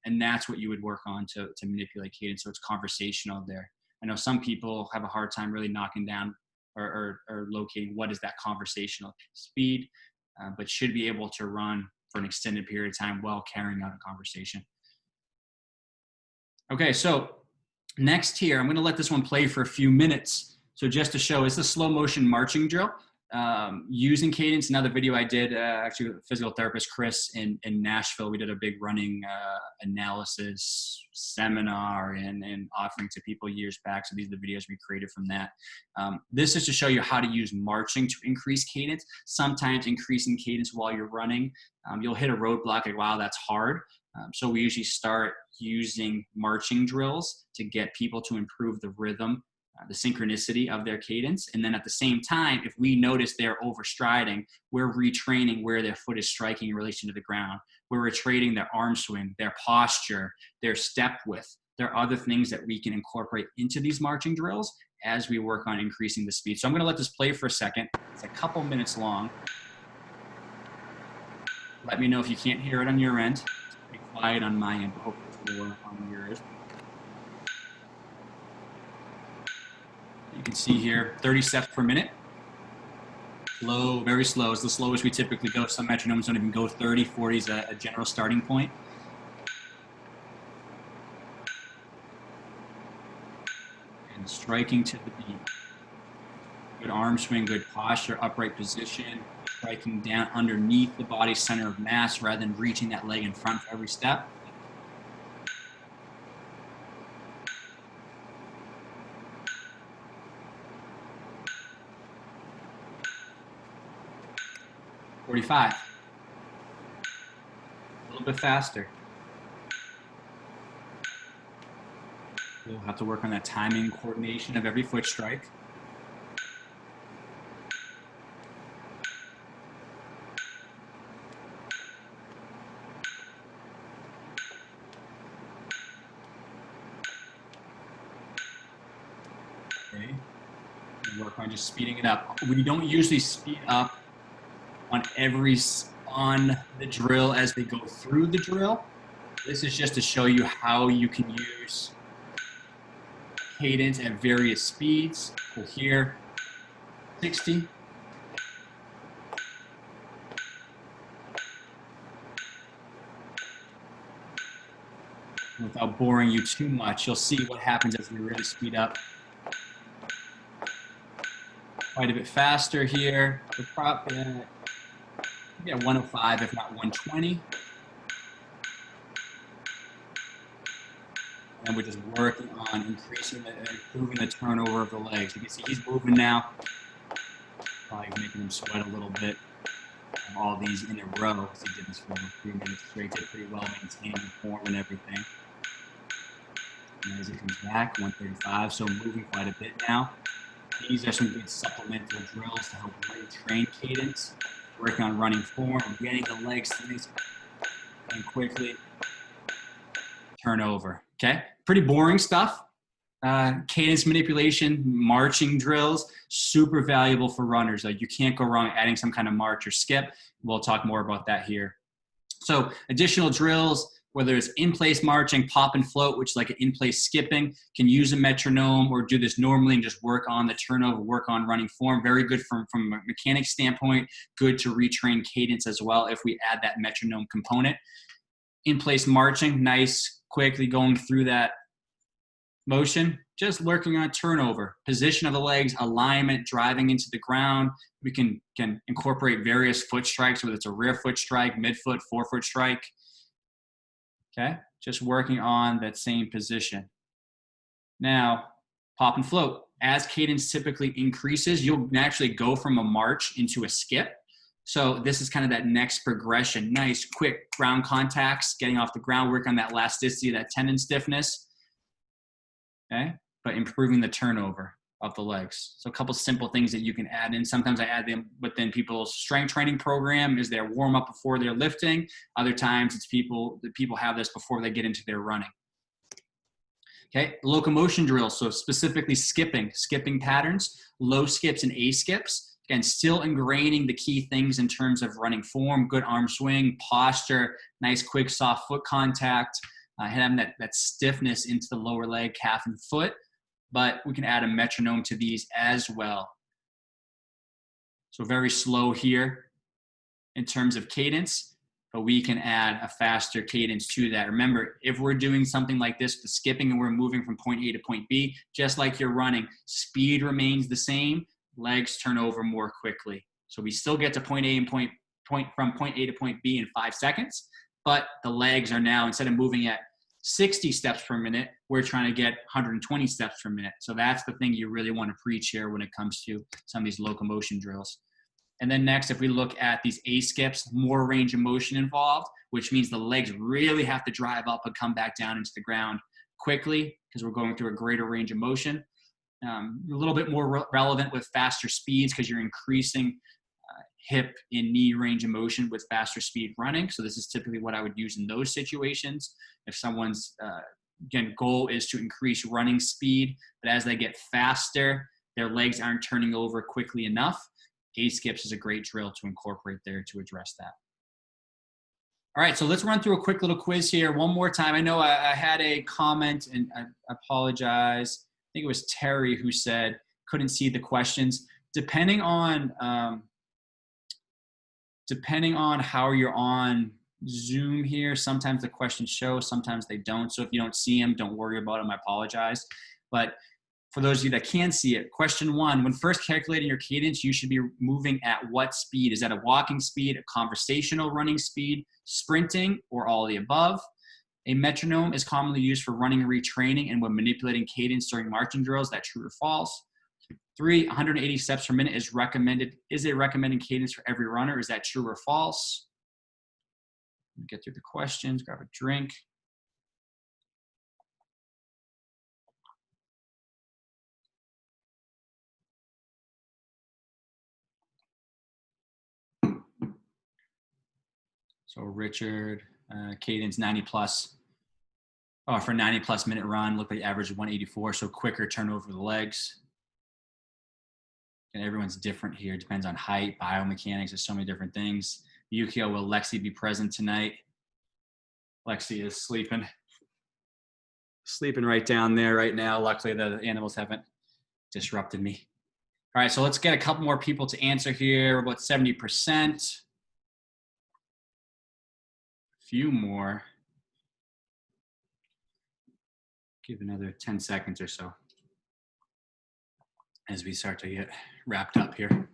And that's what you would work on to manipulate cadence. So it's conversational there. I know some people have a hard time really knocking down or locating what is that conversational speed, but should be able to run for an extended period of time while carrying out a conversation. Okay, so next here, I'm going to let this one play for a few minutes. So just to show, it's a slow motion marching drill using cadence. Another video I did, actually with physical therapist Chris in Nashville, we did a big running analysis seminar and offering to people years back. So these are the videos we created from that. This is to show you how to use marching to increase cadence. Sometimes increasing cadence while you're running, you'll hit a roadblock like, wow, that's hard. So we usually start using marching drills to get people to improve the rhythm, the synchronicity of their cadence. And then at the same time, if we notice they're overstriding, we're retraining where their foot is striking in relation to the ground. We're retraining their arm swing, their posture, their step width. There are other things that we can incorporate into these marching drills as we work on increasing the speed. So I'm going to let this play for a second. It's a couple minutes long. Let me know if you can't hear it on your end. Be quiet on my end, but hopefully it's lower on yours. see here, 30 steps per minute. Slow, very slow. It's the slowest we typically go. Some metronomes don't even go 30. 40 is a general starting point. And striking to the beat. Good arm swing, good posture, upright position. Striking down underneath the body center of mass rather than reaching that leg in front for every step. "45. A little bit faster. We'll have to work on that timing and coordination of every foot strike. Okay. And work on just speeding it up. We don't usually speed up on the drill as they go through the drill. This is just to show you how you can use cadence at various speeds. So here, 60. Without boring you too much, you'll see what happens as we really speed up. Quite a bit faster here. We're probably at 105, if not 120. And we're just working on improving the turnover of the legs. You can see he's moving now. Probably making him sweat a little bit. All these in a row. He did this for over 3 minutes straight. Did pretty well, maintaining the form and everything. And as he comes back, 135. So moving quite a bit now. These are some good supplemental drills to help retrain cadence. Working on running form, getting the legs nice and quickly. Turn over. Okay, pretty boring stuff. Cadence manipulation, marching drills, super valuable for runners. Like you can't go wrong adding some kind of march or skip. We'll talk more about that here. So additional drills, whether it's in-place marching, pop and float, which is like an in-place skipping, can use a metronome or do this normally and just work on the turnover, work on running form. Very good from a mechanic standpoint, good to retrain cadence as well if we add that metronome component. In-place marching, nice, quickly going through that motion, just working on turnover, position of the legs, alignment, driving into the ground. We can incorporate various foot strikes, whether it's a rear foot strike, midfoot, forefoot strike. Okay, just working on that same position. Now, pop and float. As cadence typically increases, you'll naturally go from a march into a skip. So this is kind of that next progression. Nice, quick ground contacts, getting off the ground, work on that elasticity, that tendon stiffness. Okay, but improving the turnover of the legs. So a couple simple things that you can add in. Sometimes I add them within people's strength training program is their warm up before they're lifting. Other times it's people have this before they get into their running. Okay, locomotion drills. So specifically skipping patterns, low skips and A skips. Again, still ingraining the key things in terms of running form, good arm swing, posture, nice quick soft foot contact, having that stiffness into the lower leg, calf, and foot. But we can add a metronome to these as well. So very slow here in terms of cadence, but we can add a faster cadence to that. Remember, if we're doing something like this, the skipping, and we're moving from point A to point B, just like you're running, speed remains the same, legs turn over more quickly. So we still get to point A and from point A to point B in 5 seconds, but the legs are now, instead of moving at 60 steps per minute, we're trying to get 120 steps per minute. So that's the thing you really want to preach here when it comes to some of these locomotion drills. And then next, if we look at these A skips, more range of motion involved, which means the legs really have to drive up and come back down into the ground quickly because we're going through a greater range of motion. A little bit more relevant with faster speeds because you're increasing hip and knee range of motion with faster speed running. So this is typically what I would use in those situations. If someone's, again, goal is to increase running speed, but as they get faster, their legs aren't turning over quickly enough. A skips is a great drill to incorporate there to address that. All right, so let's run through a quick little quiz here one more time. I know I had a comment, and I apologize. I think it was Terry who said, couldn't see the questions. Depending on how you're on Zoom here, sometimes the questions show, sometimes they don't. So if you don't see them, don't worry about them. I apologize. But for those of you that can see it, question 1, when first calculating your cadence, you should be moving at what speed? Is that a walking speed, a conversational running speed, sprinting, or all of the above? A metronome is commonly used for running and retraining and when manipulating cadence during marching drills. Is that true or false? 3, 180 steps per minute is recommended. Is it recommended cadence for every runner? Is that true or false? Get through the questions, grab a drink. So Richard, cadence 90 plus. Oh, for 90 plus minute run, look like average 184. So quicker turnover of the legs. And everyone's different here. Depends on height, biomechanics. There's so many different things. Yukio, will Lexi be present tonight? Lexi is sleeping right down there right now. Luckily, the animals haven't disrupted me. All right, so let's get a couple more people to answer here. We're about 70%. A few more. Give another 10 seconds or so as we start to get wrapped up here.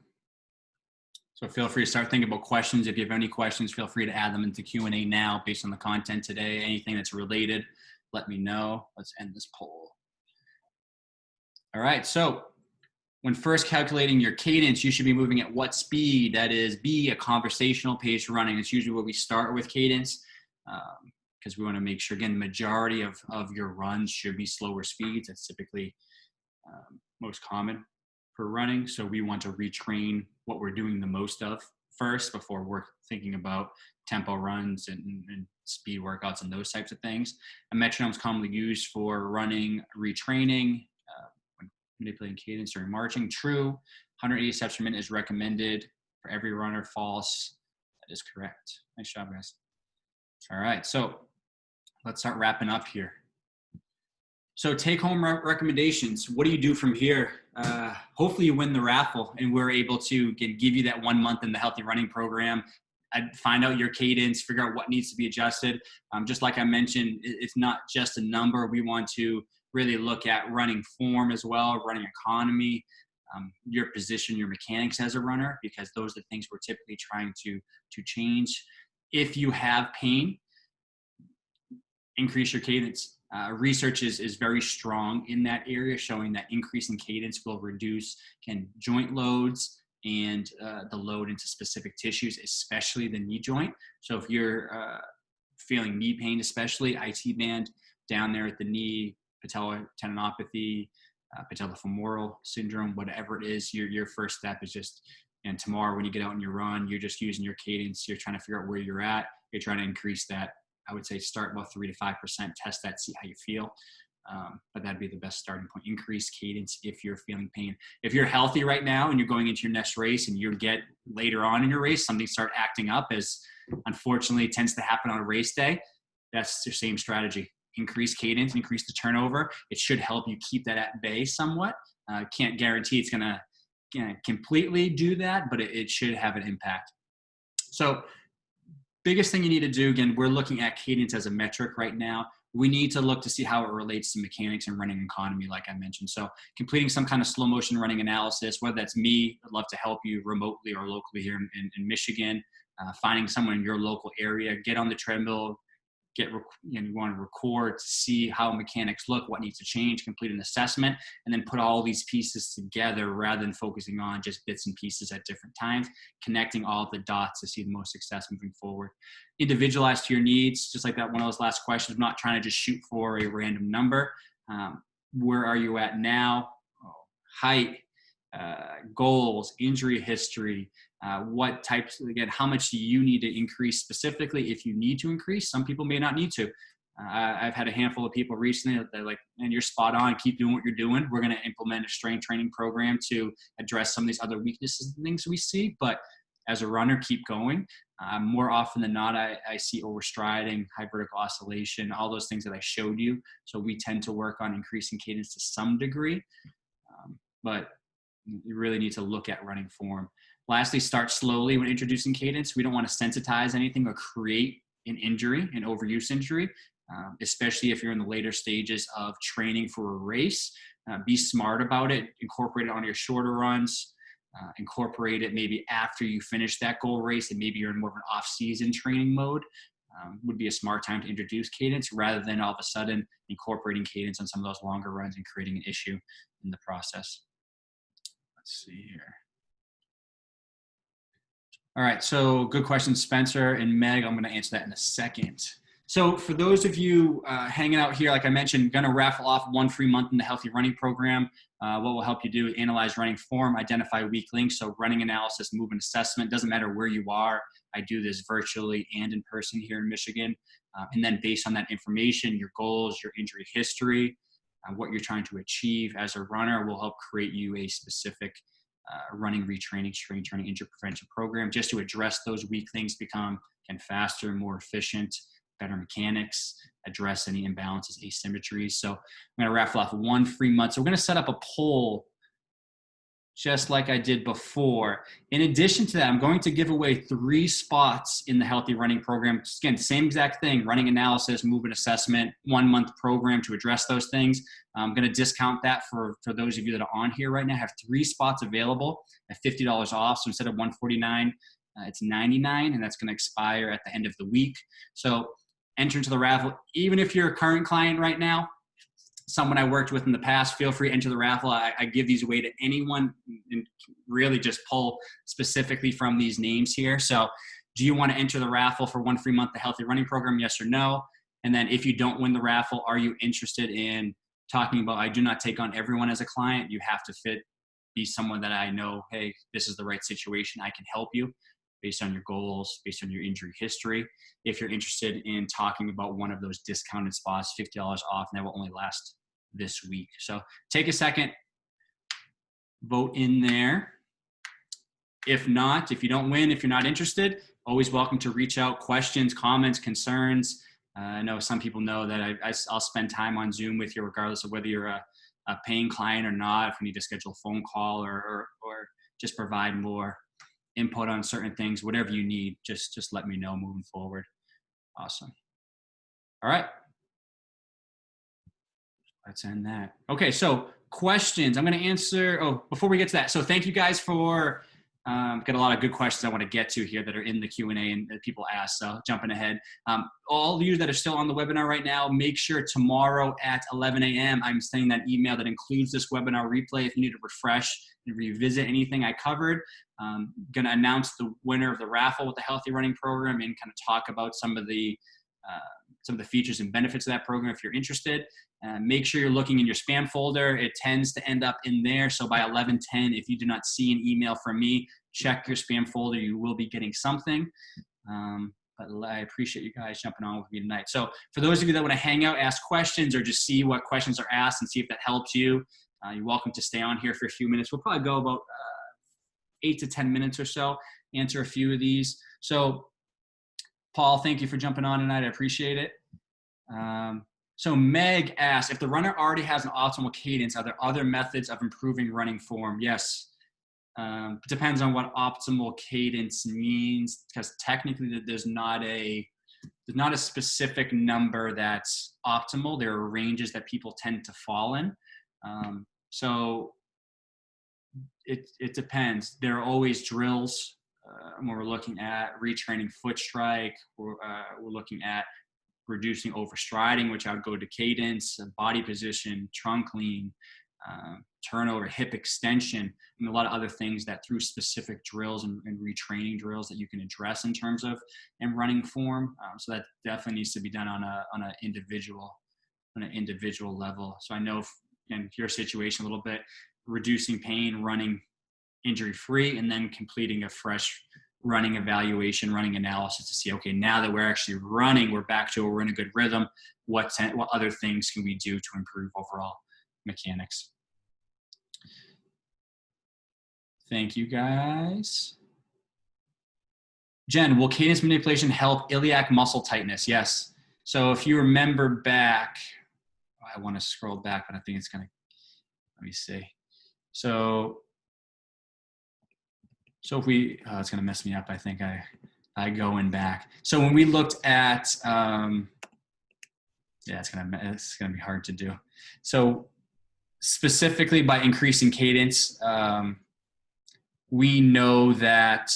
So feel free to start thinking about questions. If you have any questions, feel free to add them into Q&A now based on the content today. Anything that's related, let me know. Let's end this poll. All right, so when first calculating your cadence, you should be moving at what speed? That is B, a conversational pace running. It's usually where we start with cadence because we want to make sure, again, the majority of your runs should be slower speeds. That's typically most common for running. So we want to retrain what we're doing the most of first before we're thinking about tempo runs and speed workouts and those types of things. A metronome is commonly used for running, retraining, when manipulating cadence during marching. True. 180 steps per minute is recommended for every runner. False. That is correct. Nice job, guys. All right, so let's start wrapping up here. So take home recommendations. What do you do from here? Hopefully you win the raffle and we're able to give you that 1 month in the healthy running program. Find out your cadence, figure out what needs to be adjusted. Just like I mentioned, it's not just a number. We want to really look at running form as well, running economy, your position, your mechanics as a runner, because those are the things we're typically trying to change. If you have pain, increase your cadence. Research is very strong in that area, showing that increase in cadence will reduce joint loads and the load into specific tissues, especially the knee joint. So if you're feeling knee pain, especially IT band down there at the knee, patellar tendinopathy, patellofemoral syndrome, whatever it is, your first step is just, and tomorrow when you get out on your run, you're just using your cadence. You're trying to figure out where you're at. You're trying to increase that. I would say start about 3 to 5%, test that, see how you feel. But that'd be the best starting point. Increase cadence if you're feeling pain. If you're healthy right now and you're going into your next race and you get later on in your race, something start acting up, as unfortunately tends to happen on a race day, that's your same strategy. Increase cadence, increase the turnover. It should help you keep that at bay somewhat. Can't guarantee it's going to completely do that, but it should have an impact. So biggest thing you need to do, again, we're looking at cadence as a metric right now. We need to look to see how it relates to mechanics and running economy, like I mentioned. So completing some kind of slow motion running analysis, whether that's me, I'd love to help you remotely or locally here in Michigan, finding someone in your local area, get on the treadmill, you want to record to see how mechanics look, what needs to change, complete an assessment, and then put all these pieces together rather than focusing on just bits and pieces at different times, connecting all of the dots to see the most success moving forward. Individualize to your needs, just like that one of those last questions. I'm not trying to just shoot for a random number. Where are you at now? Height, goals, injury history, what types, again, how much do you need to increase specifically if you need to increase? Some people may not need to. I've had a handful of people recently that they're like, and you're spot on, keep doing what you're doing. We're going to implement a strength training program to address some of these other weaknesses and things we see. But as a runner, keep going. More often than not, I see overstriding, high vertical oscillation, all those things that I showed you. So we tend to work on increasing cadence to some degree. But You really need to look at running form. Lastly, start slowly when introducing cadence. We don't want to sensitize anything or create an injury, an overuse injury, especially if you're in the later stages of training for a race. Be smart about it. Incorporate it on your shorter runs. Incorporate it maybe after you finish that goal race and maybe you're in more of an off-season training mode. Would be a smart time to introduce cadence rather than all of a sudden incorporating cadence on some of those longer runs and creating an issue in the process. Let's see here. All right, so good question, Spencer and Meg. I'm going to answer that in a second. So for those of you hanging out here, like I mentioned, going to raffle off 1 free month in the Healthy Running Program. What will help you do is analyze running form, identify weak links. So running analysis, movement assessment, doesn't matter where you are. I do this virtually and in person here in Michigan. And then based on that information, your goals, your injury history, what you're trying to achieve as a runner will help create you a specific running, retraining, strength training, injury prevention program just to address those weak things, become faster, more efficient, better mechanics, address any imbalances, asymmetries. So I'm going to raffle off 1 free month. So we're going to set up a poll just like I did before. In addition to that, I'm going to give away 3 spots in the Healthy Running Program. Again, same exact thing, running analysis, movement assessment, 1 month program to address those things. I'm going to discount that for those of you that are on here right now. I have 3 spots available at $50 off. So instead of $149, it's $99, and that's going to expire at the end of the week. So enter into the raffle. Even if you're a current client right now, someone I worked with in the past, feel free to enter the raffle. I give these away to anyone and really just pull specifically from these names here. So do you want to enter the raffle for 1 free month, the Healthy Running Program? Yes or no? And then if you don't win the raffle, are you interested in talking about, I do not take on everyone as a client. You have to be someone that I know, hey, this is the right situation. I can help you based on your goals, based on your injury history. If you're interested in talking about one of those discounted spots, $50 off, and that will only last this week. So take a second, vote in there. If not, if you don't win, if you're not interested, always welcome to reach out, questions, comments, concerns. I know some people know that I'll spend time on Zoom with you regardless of whether you're a paying client or not, if we need to schedule a phone call or just provide more input on certain things, whatever you need, just let me know moving forward. Awesome. All right. Let's end that. Okay, so questions. I'm going to answer. Oh, before we get to that, so thank you guys for got a lot of good questions I want to get to here that are in the Q&A and that people ask. So jumping ahead, all of you that are still on the webinar right now, make sure tomorrow at 11 a.m. I'm sending that email that includes this webinar replay. If you need to refresh and revisit anything I covered, I'm going to announce the winner of the raffle with the Healthy Running Program and kind of talk about some of the features and benefits of that program if you're interested. Make sure you're looking in your spam folder. It tends to end up in there. So by 11:10, if you do not see an email from me, check your spam folder. You will be getting something. But I appreciate you guys jumping on with me tonight. So for those of you that want to hang out, ask questions, or just see what questions are asked and see if that helps you, you're welcome to stay on here for a few minutes. We'll probably go about 8 to 10 minutes or so, answer a few of these. So Paul, thank you for jumping on tonight. I appreciate it. So Meg asked, if the runner already has an optimal cadence, are there other methods of improving running form? Yes. It depends on what optimal cadence means, because technically there's not a specific number that's optimal. There are ranges that people tend to fall in. So it depends. There are always drills when we're looking at retraining foot strike. We're looking at reducing overstriding, which I would go to cadence, body position, trunk lean, turnover, hip extension, and a lot of other things that through specific drills and retraining drills that you can address in terms of and running form. So that definitely needs to be done on an individual level. So I know in your situation a little bit, reducing pain, running injury free, and then completing a fresh running evaluation, running analysis to see, okay, now that we're actually running, we're in a good rhythm. What other things can we do to improve overall mechanics? Thank you guys. Jen, will cadence manipulation help iliac muscle tightness? Yes. So if you remember back, I want to scroll back, but I think it's going to, let me see. So So if we, it's going to mess me up. I think I go in back. So when we looked at, yeah, it's going to be hard to do. So specifically by increasing cadence, we know that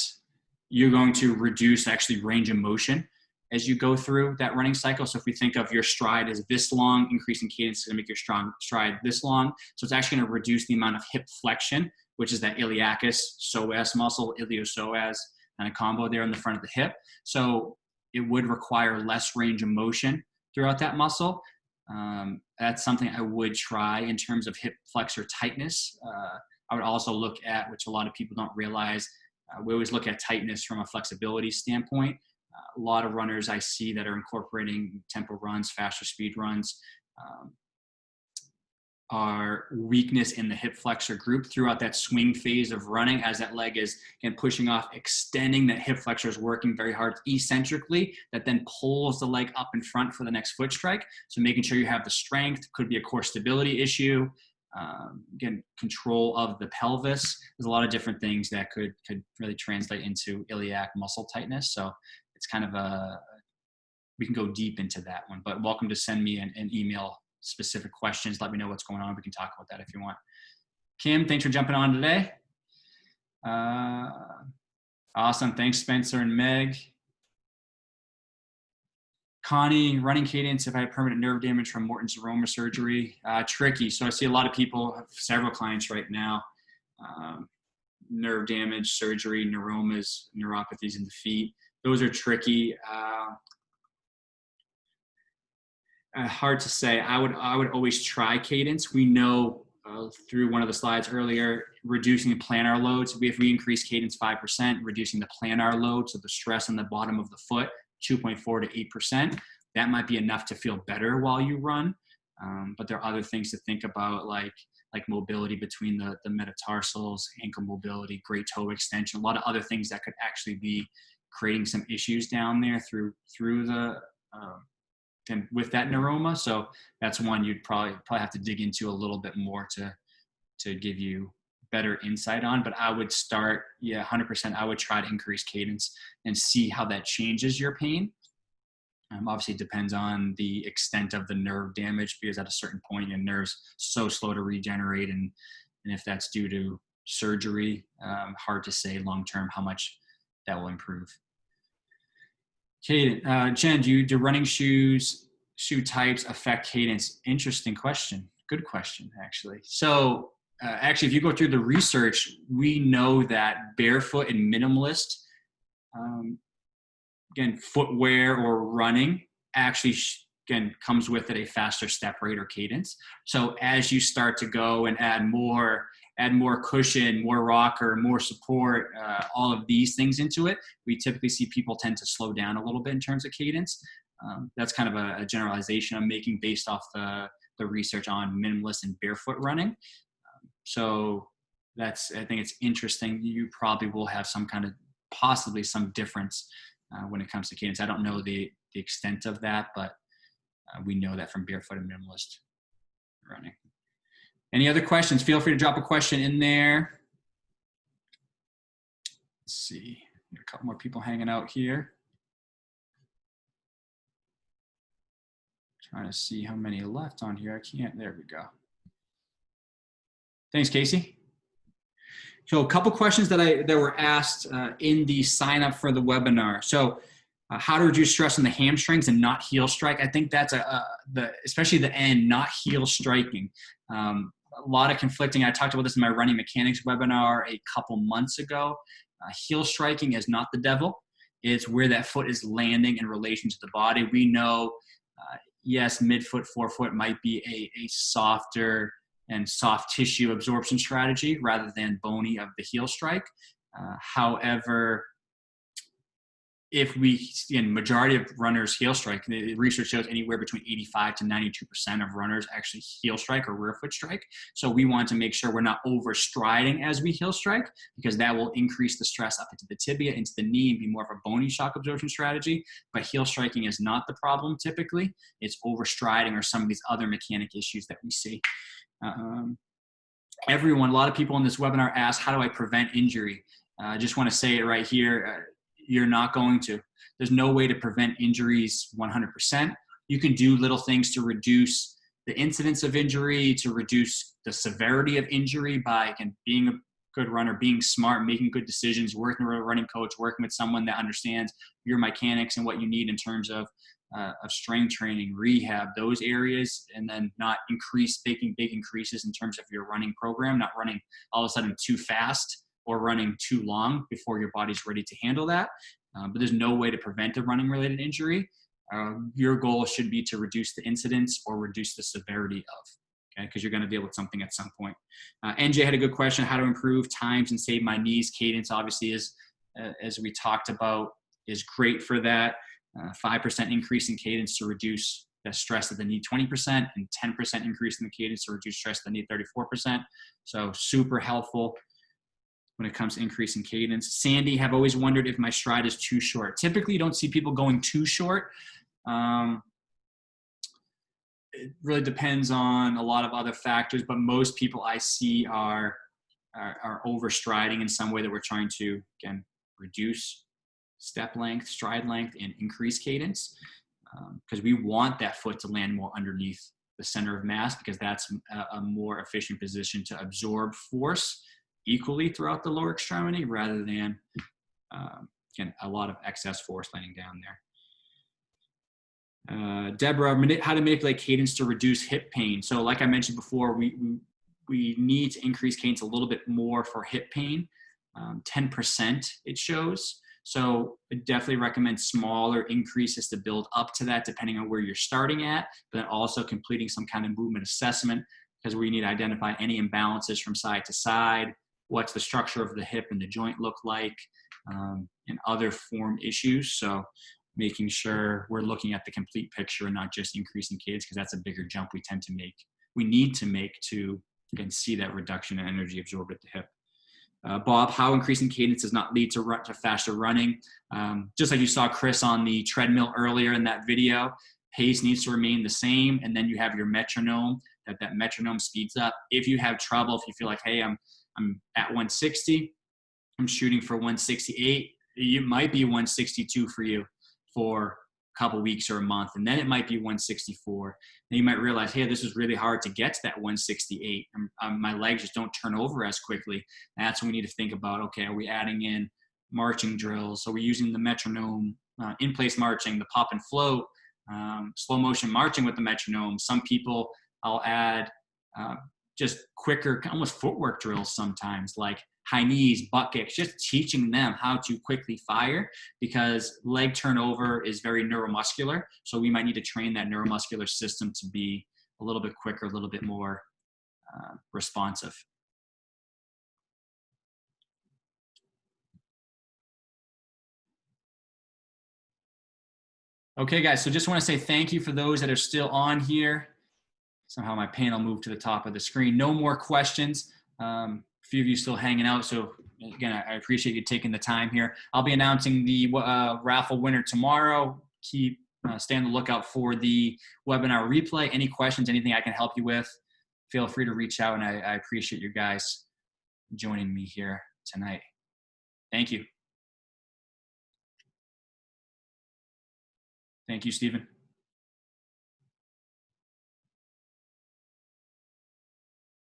you're going to reduce actually range of motion as you go through that running cycle. So if we think of your stride as this long, increasing cadence is going to make your stride this long. So it's actually going to reduce the amount of hip flexion, which is that iliacus psoas muscle, iliopsoas, and a combo there in the front of the hip. So it would require less range of motion throughout that muscle. That's something I would try in terms of hip flexor tightness. I would also look at, which a lot of people don't realize, we always look at tightness from a flexibility standpoint. A lot of runners I see that are incorporating tempo runs, faster speed runs, are weakness in the hip flexor group throughout that swing phase of running as that leg is again pushing off, extending. That hip flexor is working very hard eccentrically, that then pulls the leg up in front for the next foot strike. So making sure you have the strength, could be a core stability issue. Again, control of the pelvis. There's a lot of different things that could really translate into iliac muscle tightness. So it's kind of we can go deep into that one, but welcome to send me an email specific questions. Let me know what's going on. We can talk about that if you want. Kim, thanks for jumping on today. Awesome. Thanks, Spencer and Meg. Connie, running cadence if I have permanent nerve damage from Morton's neuroma surgery. Tricky. So I see a lot of people, have several clients right now, nerve damage, surgery, neuromas, neuropathies in the feet. Those are tricky. Hard to say. I would always try cadence. We know through one of the slides earlier, reducing the plantar loads. If we increase cadence 5%, reducing the plantar load, so the stress on the bottom of the foot, 2.4 to 8%, that might be enough to feel better while you run. But there are other things to think about, like mobility between the metatarsals, ankle mobility, great toe extension, a lot of other things that could actually be creating some issues down there through the and with that neuroma. So that's one you'd probably have to dig into a little bit more to give you better insight on. But I would start, 100%. I would try to increase cadence and see how that changes your pain. Obviously, it depends on the extent of the nerve damage, because at a certain point, your nerve's so slow to regenerate, and if that's due to surgery, hard to say long term how much that will improve. Cadence. Jen, do running shoe types affect cadence? Interesting question. Good question, actually. So actually, if you go through the research, we know that barefoot and minimalist, again, footwear or running actually, again, comes with it a faster step rate or cadence. So as you start to go and add more cushion, more rocker, more support, all of these things into it, we typically see people tend to slow down a little bit in terms of cadence. That's kind of a generalization I'm making based off the research on minimalist and barefoot running. So I think it's interesting. You probably will have possibly some difference when it comes to cadence. I don't know the extent of that, but we know that from barefoot and minimalist running. Any other questions? Feel free to drop a question in there. Let's see. Got a couple more people hanging out here. Trying to see how many left on here. I can't. There we go. Thanks, Casey. So a couple questions that were asked in the sign up for the webinar. So how to reduce stress on the hamstrings and not heel strike. I think that's especially the end, not heel striking. A lot of conflicting. I talked about this in my running mechanics webinar a couple months ago. Heel striking is not the devil. It's where that foot is landing in relation to the body. We know, yes, midfoot, forefoot might be a softer and soft tissue absorption strategy rather than bony of the heel strike. However, if majority of runners heel strike, the research shows anywhere between 85 to 92% of runners actually heel strike or rear foot strike. So we want to make sure we're not overstriding as we heel strike, because that will increase the stress up into the tibia, into the knee, and be more of a bony shock absorption strategy. But heel striking is not the problem typically. It's overstriding or some of these other mechanic issues that we see. A lot of people in this webinar ask, how do I prevent injury? I just want to say it right here. You're not going to. There's no way to prevent injuries 100%. You can do little things to reduce the incidence of injury, to reduce the severity of injury by, again, being a good runner, being smart, making good decisions, working with a running coach, working with someone that understands your mechanics and what you need in terms of strength training, rehab, those areas, and then not making big increases in terms of your running program, not running all of a sudden too fast or running too long before your body's ready to handle that. But there's no way to prevent a running related injury. Your goal should be to reduce the incidence or reduce the severity of, okay, because you're going to deal with something at some point. NJ had a good question: how to improve times and save my knees. Cadence obviously is, as we talked about, is great for that. 5% increase in cadence to reduce the stress of the knee 20%, and 10% increase in the cadence to reduce stress of the knee 34%. So super helpful when it comes to increasing cadence. Sandy, have always wondered if my stride is too short. Typically, you don't see people going too short. It really depends on a lot of other factors, but most people I see are overstriding in some way that we're trying to, again, reduce step length, stride length, and increase cadence, because we want that foot to land more underneath the center of mass, because that's a more efficient position to absorb force equally throughout the lower extremity rather than, again, a lot of excess force landing down there. Deborah, how to manipulate cadence to reduce hip pain. So like I mentioned before, we need to increase cadence a little bit more for hip pain, 10% it shows. So I definitely recommend smaller increases to build up to that, depending on where you're starting at, but then also completing some kind of movement assessment, because we need to identify any imbalances from side to side, what's the structure of the hip and the joint look like, and other form issues. So making sure we're looking at the complete picture and not just increasing cadence, because that's a bigger jump we need to make to, again, see that reduction in energy absorbed at the hip. Bob, how increasing cadence does not lead to faster running. Just like you saw Chris on the treadmill earlier in that video, pace needs to remain the same, and then you have your metronome, that metronome speeds up. If you have trouble, if you feel like, hey, I'm at 160, I'm shooting for 168, it might be 162 for you for a couple weeks or a month, and then it might be 164. Then you might realize, hey, this is really hard to get to that 168. My legs just don't turn over as quickly. And that's when we need to think about, okay, are we adding in marching drills? So we're using the metronome, in-place marching, the pop and float, slow motion marching with the metronome. Some people, I'll add just quicker, almost footwork drills sometimes, like high knees, butt kicks, just teaching them how to quickly fire, because leg turnover is very neuromuscular. So we might need to train that neuromuscular system to be a little bit quicker, a little bit more responsive. Okay, guys, so just want to say thank you for those that are still on here. Somehow my panel moved to the top of the screen. No more questions. A few of you still hanging out, so again, I appreciate you taking the time here. I'll be announcing the raffle winner tomorrow. Stay on the lookout for the webinar replay. Any questions, anything I can help you with, feel free to reach out, and I appreciate you guys joining me here tonight. Thank you. Thank you, Stephen.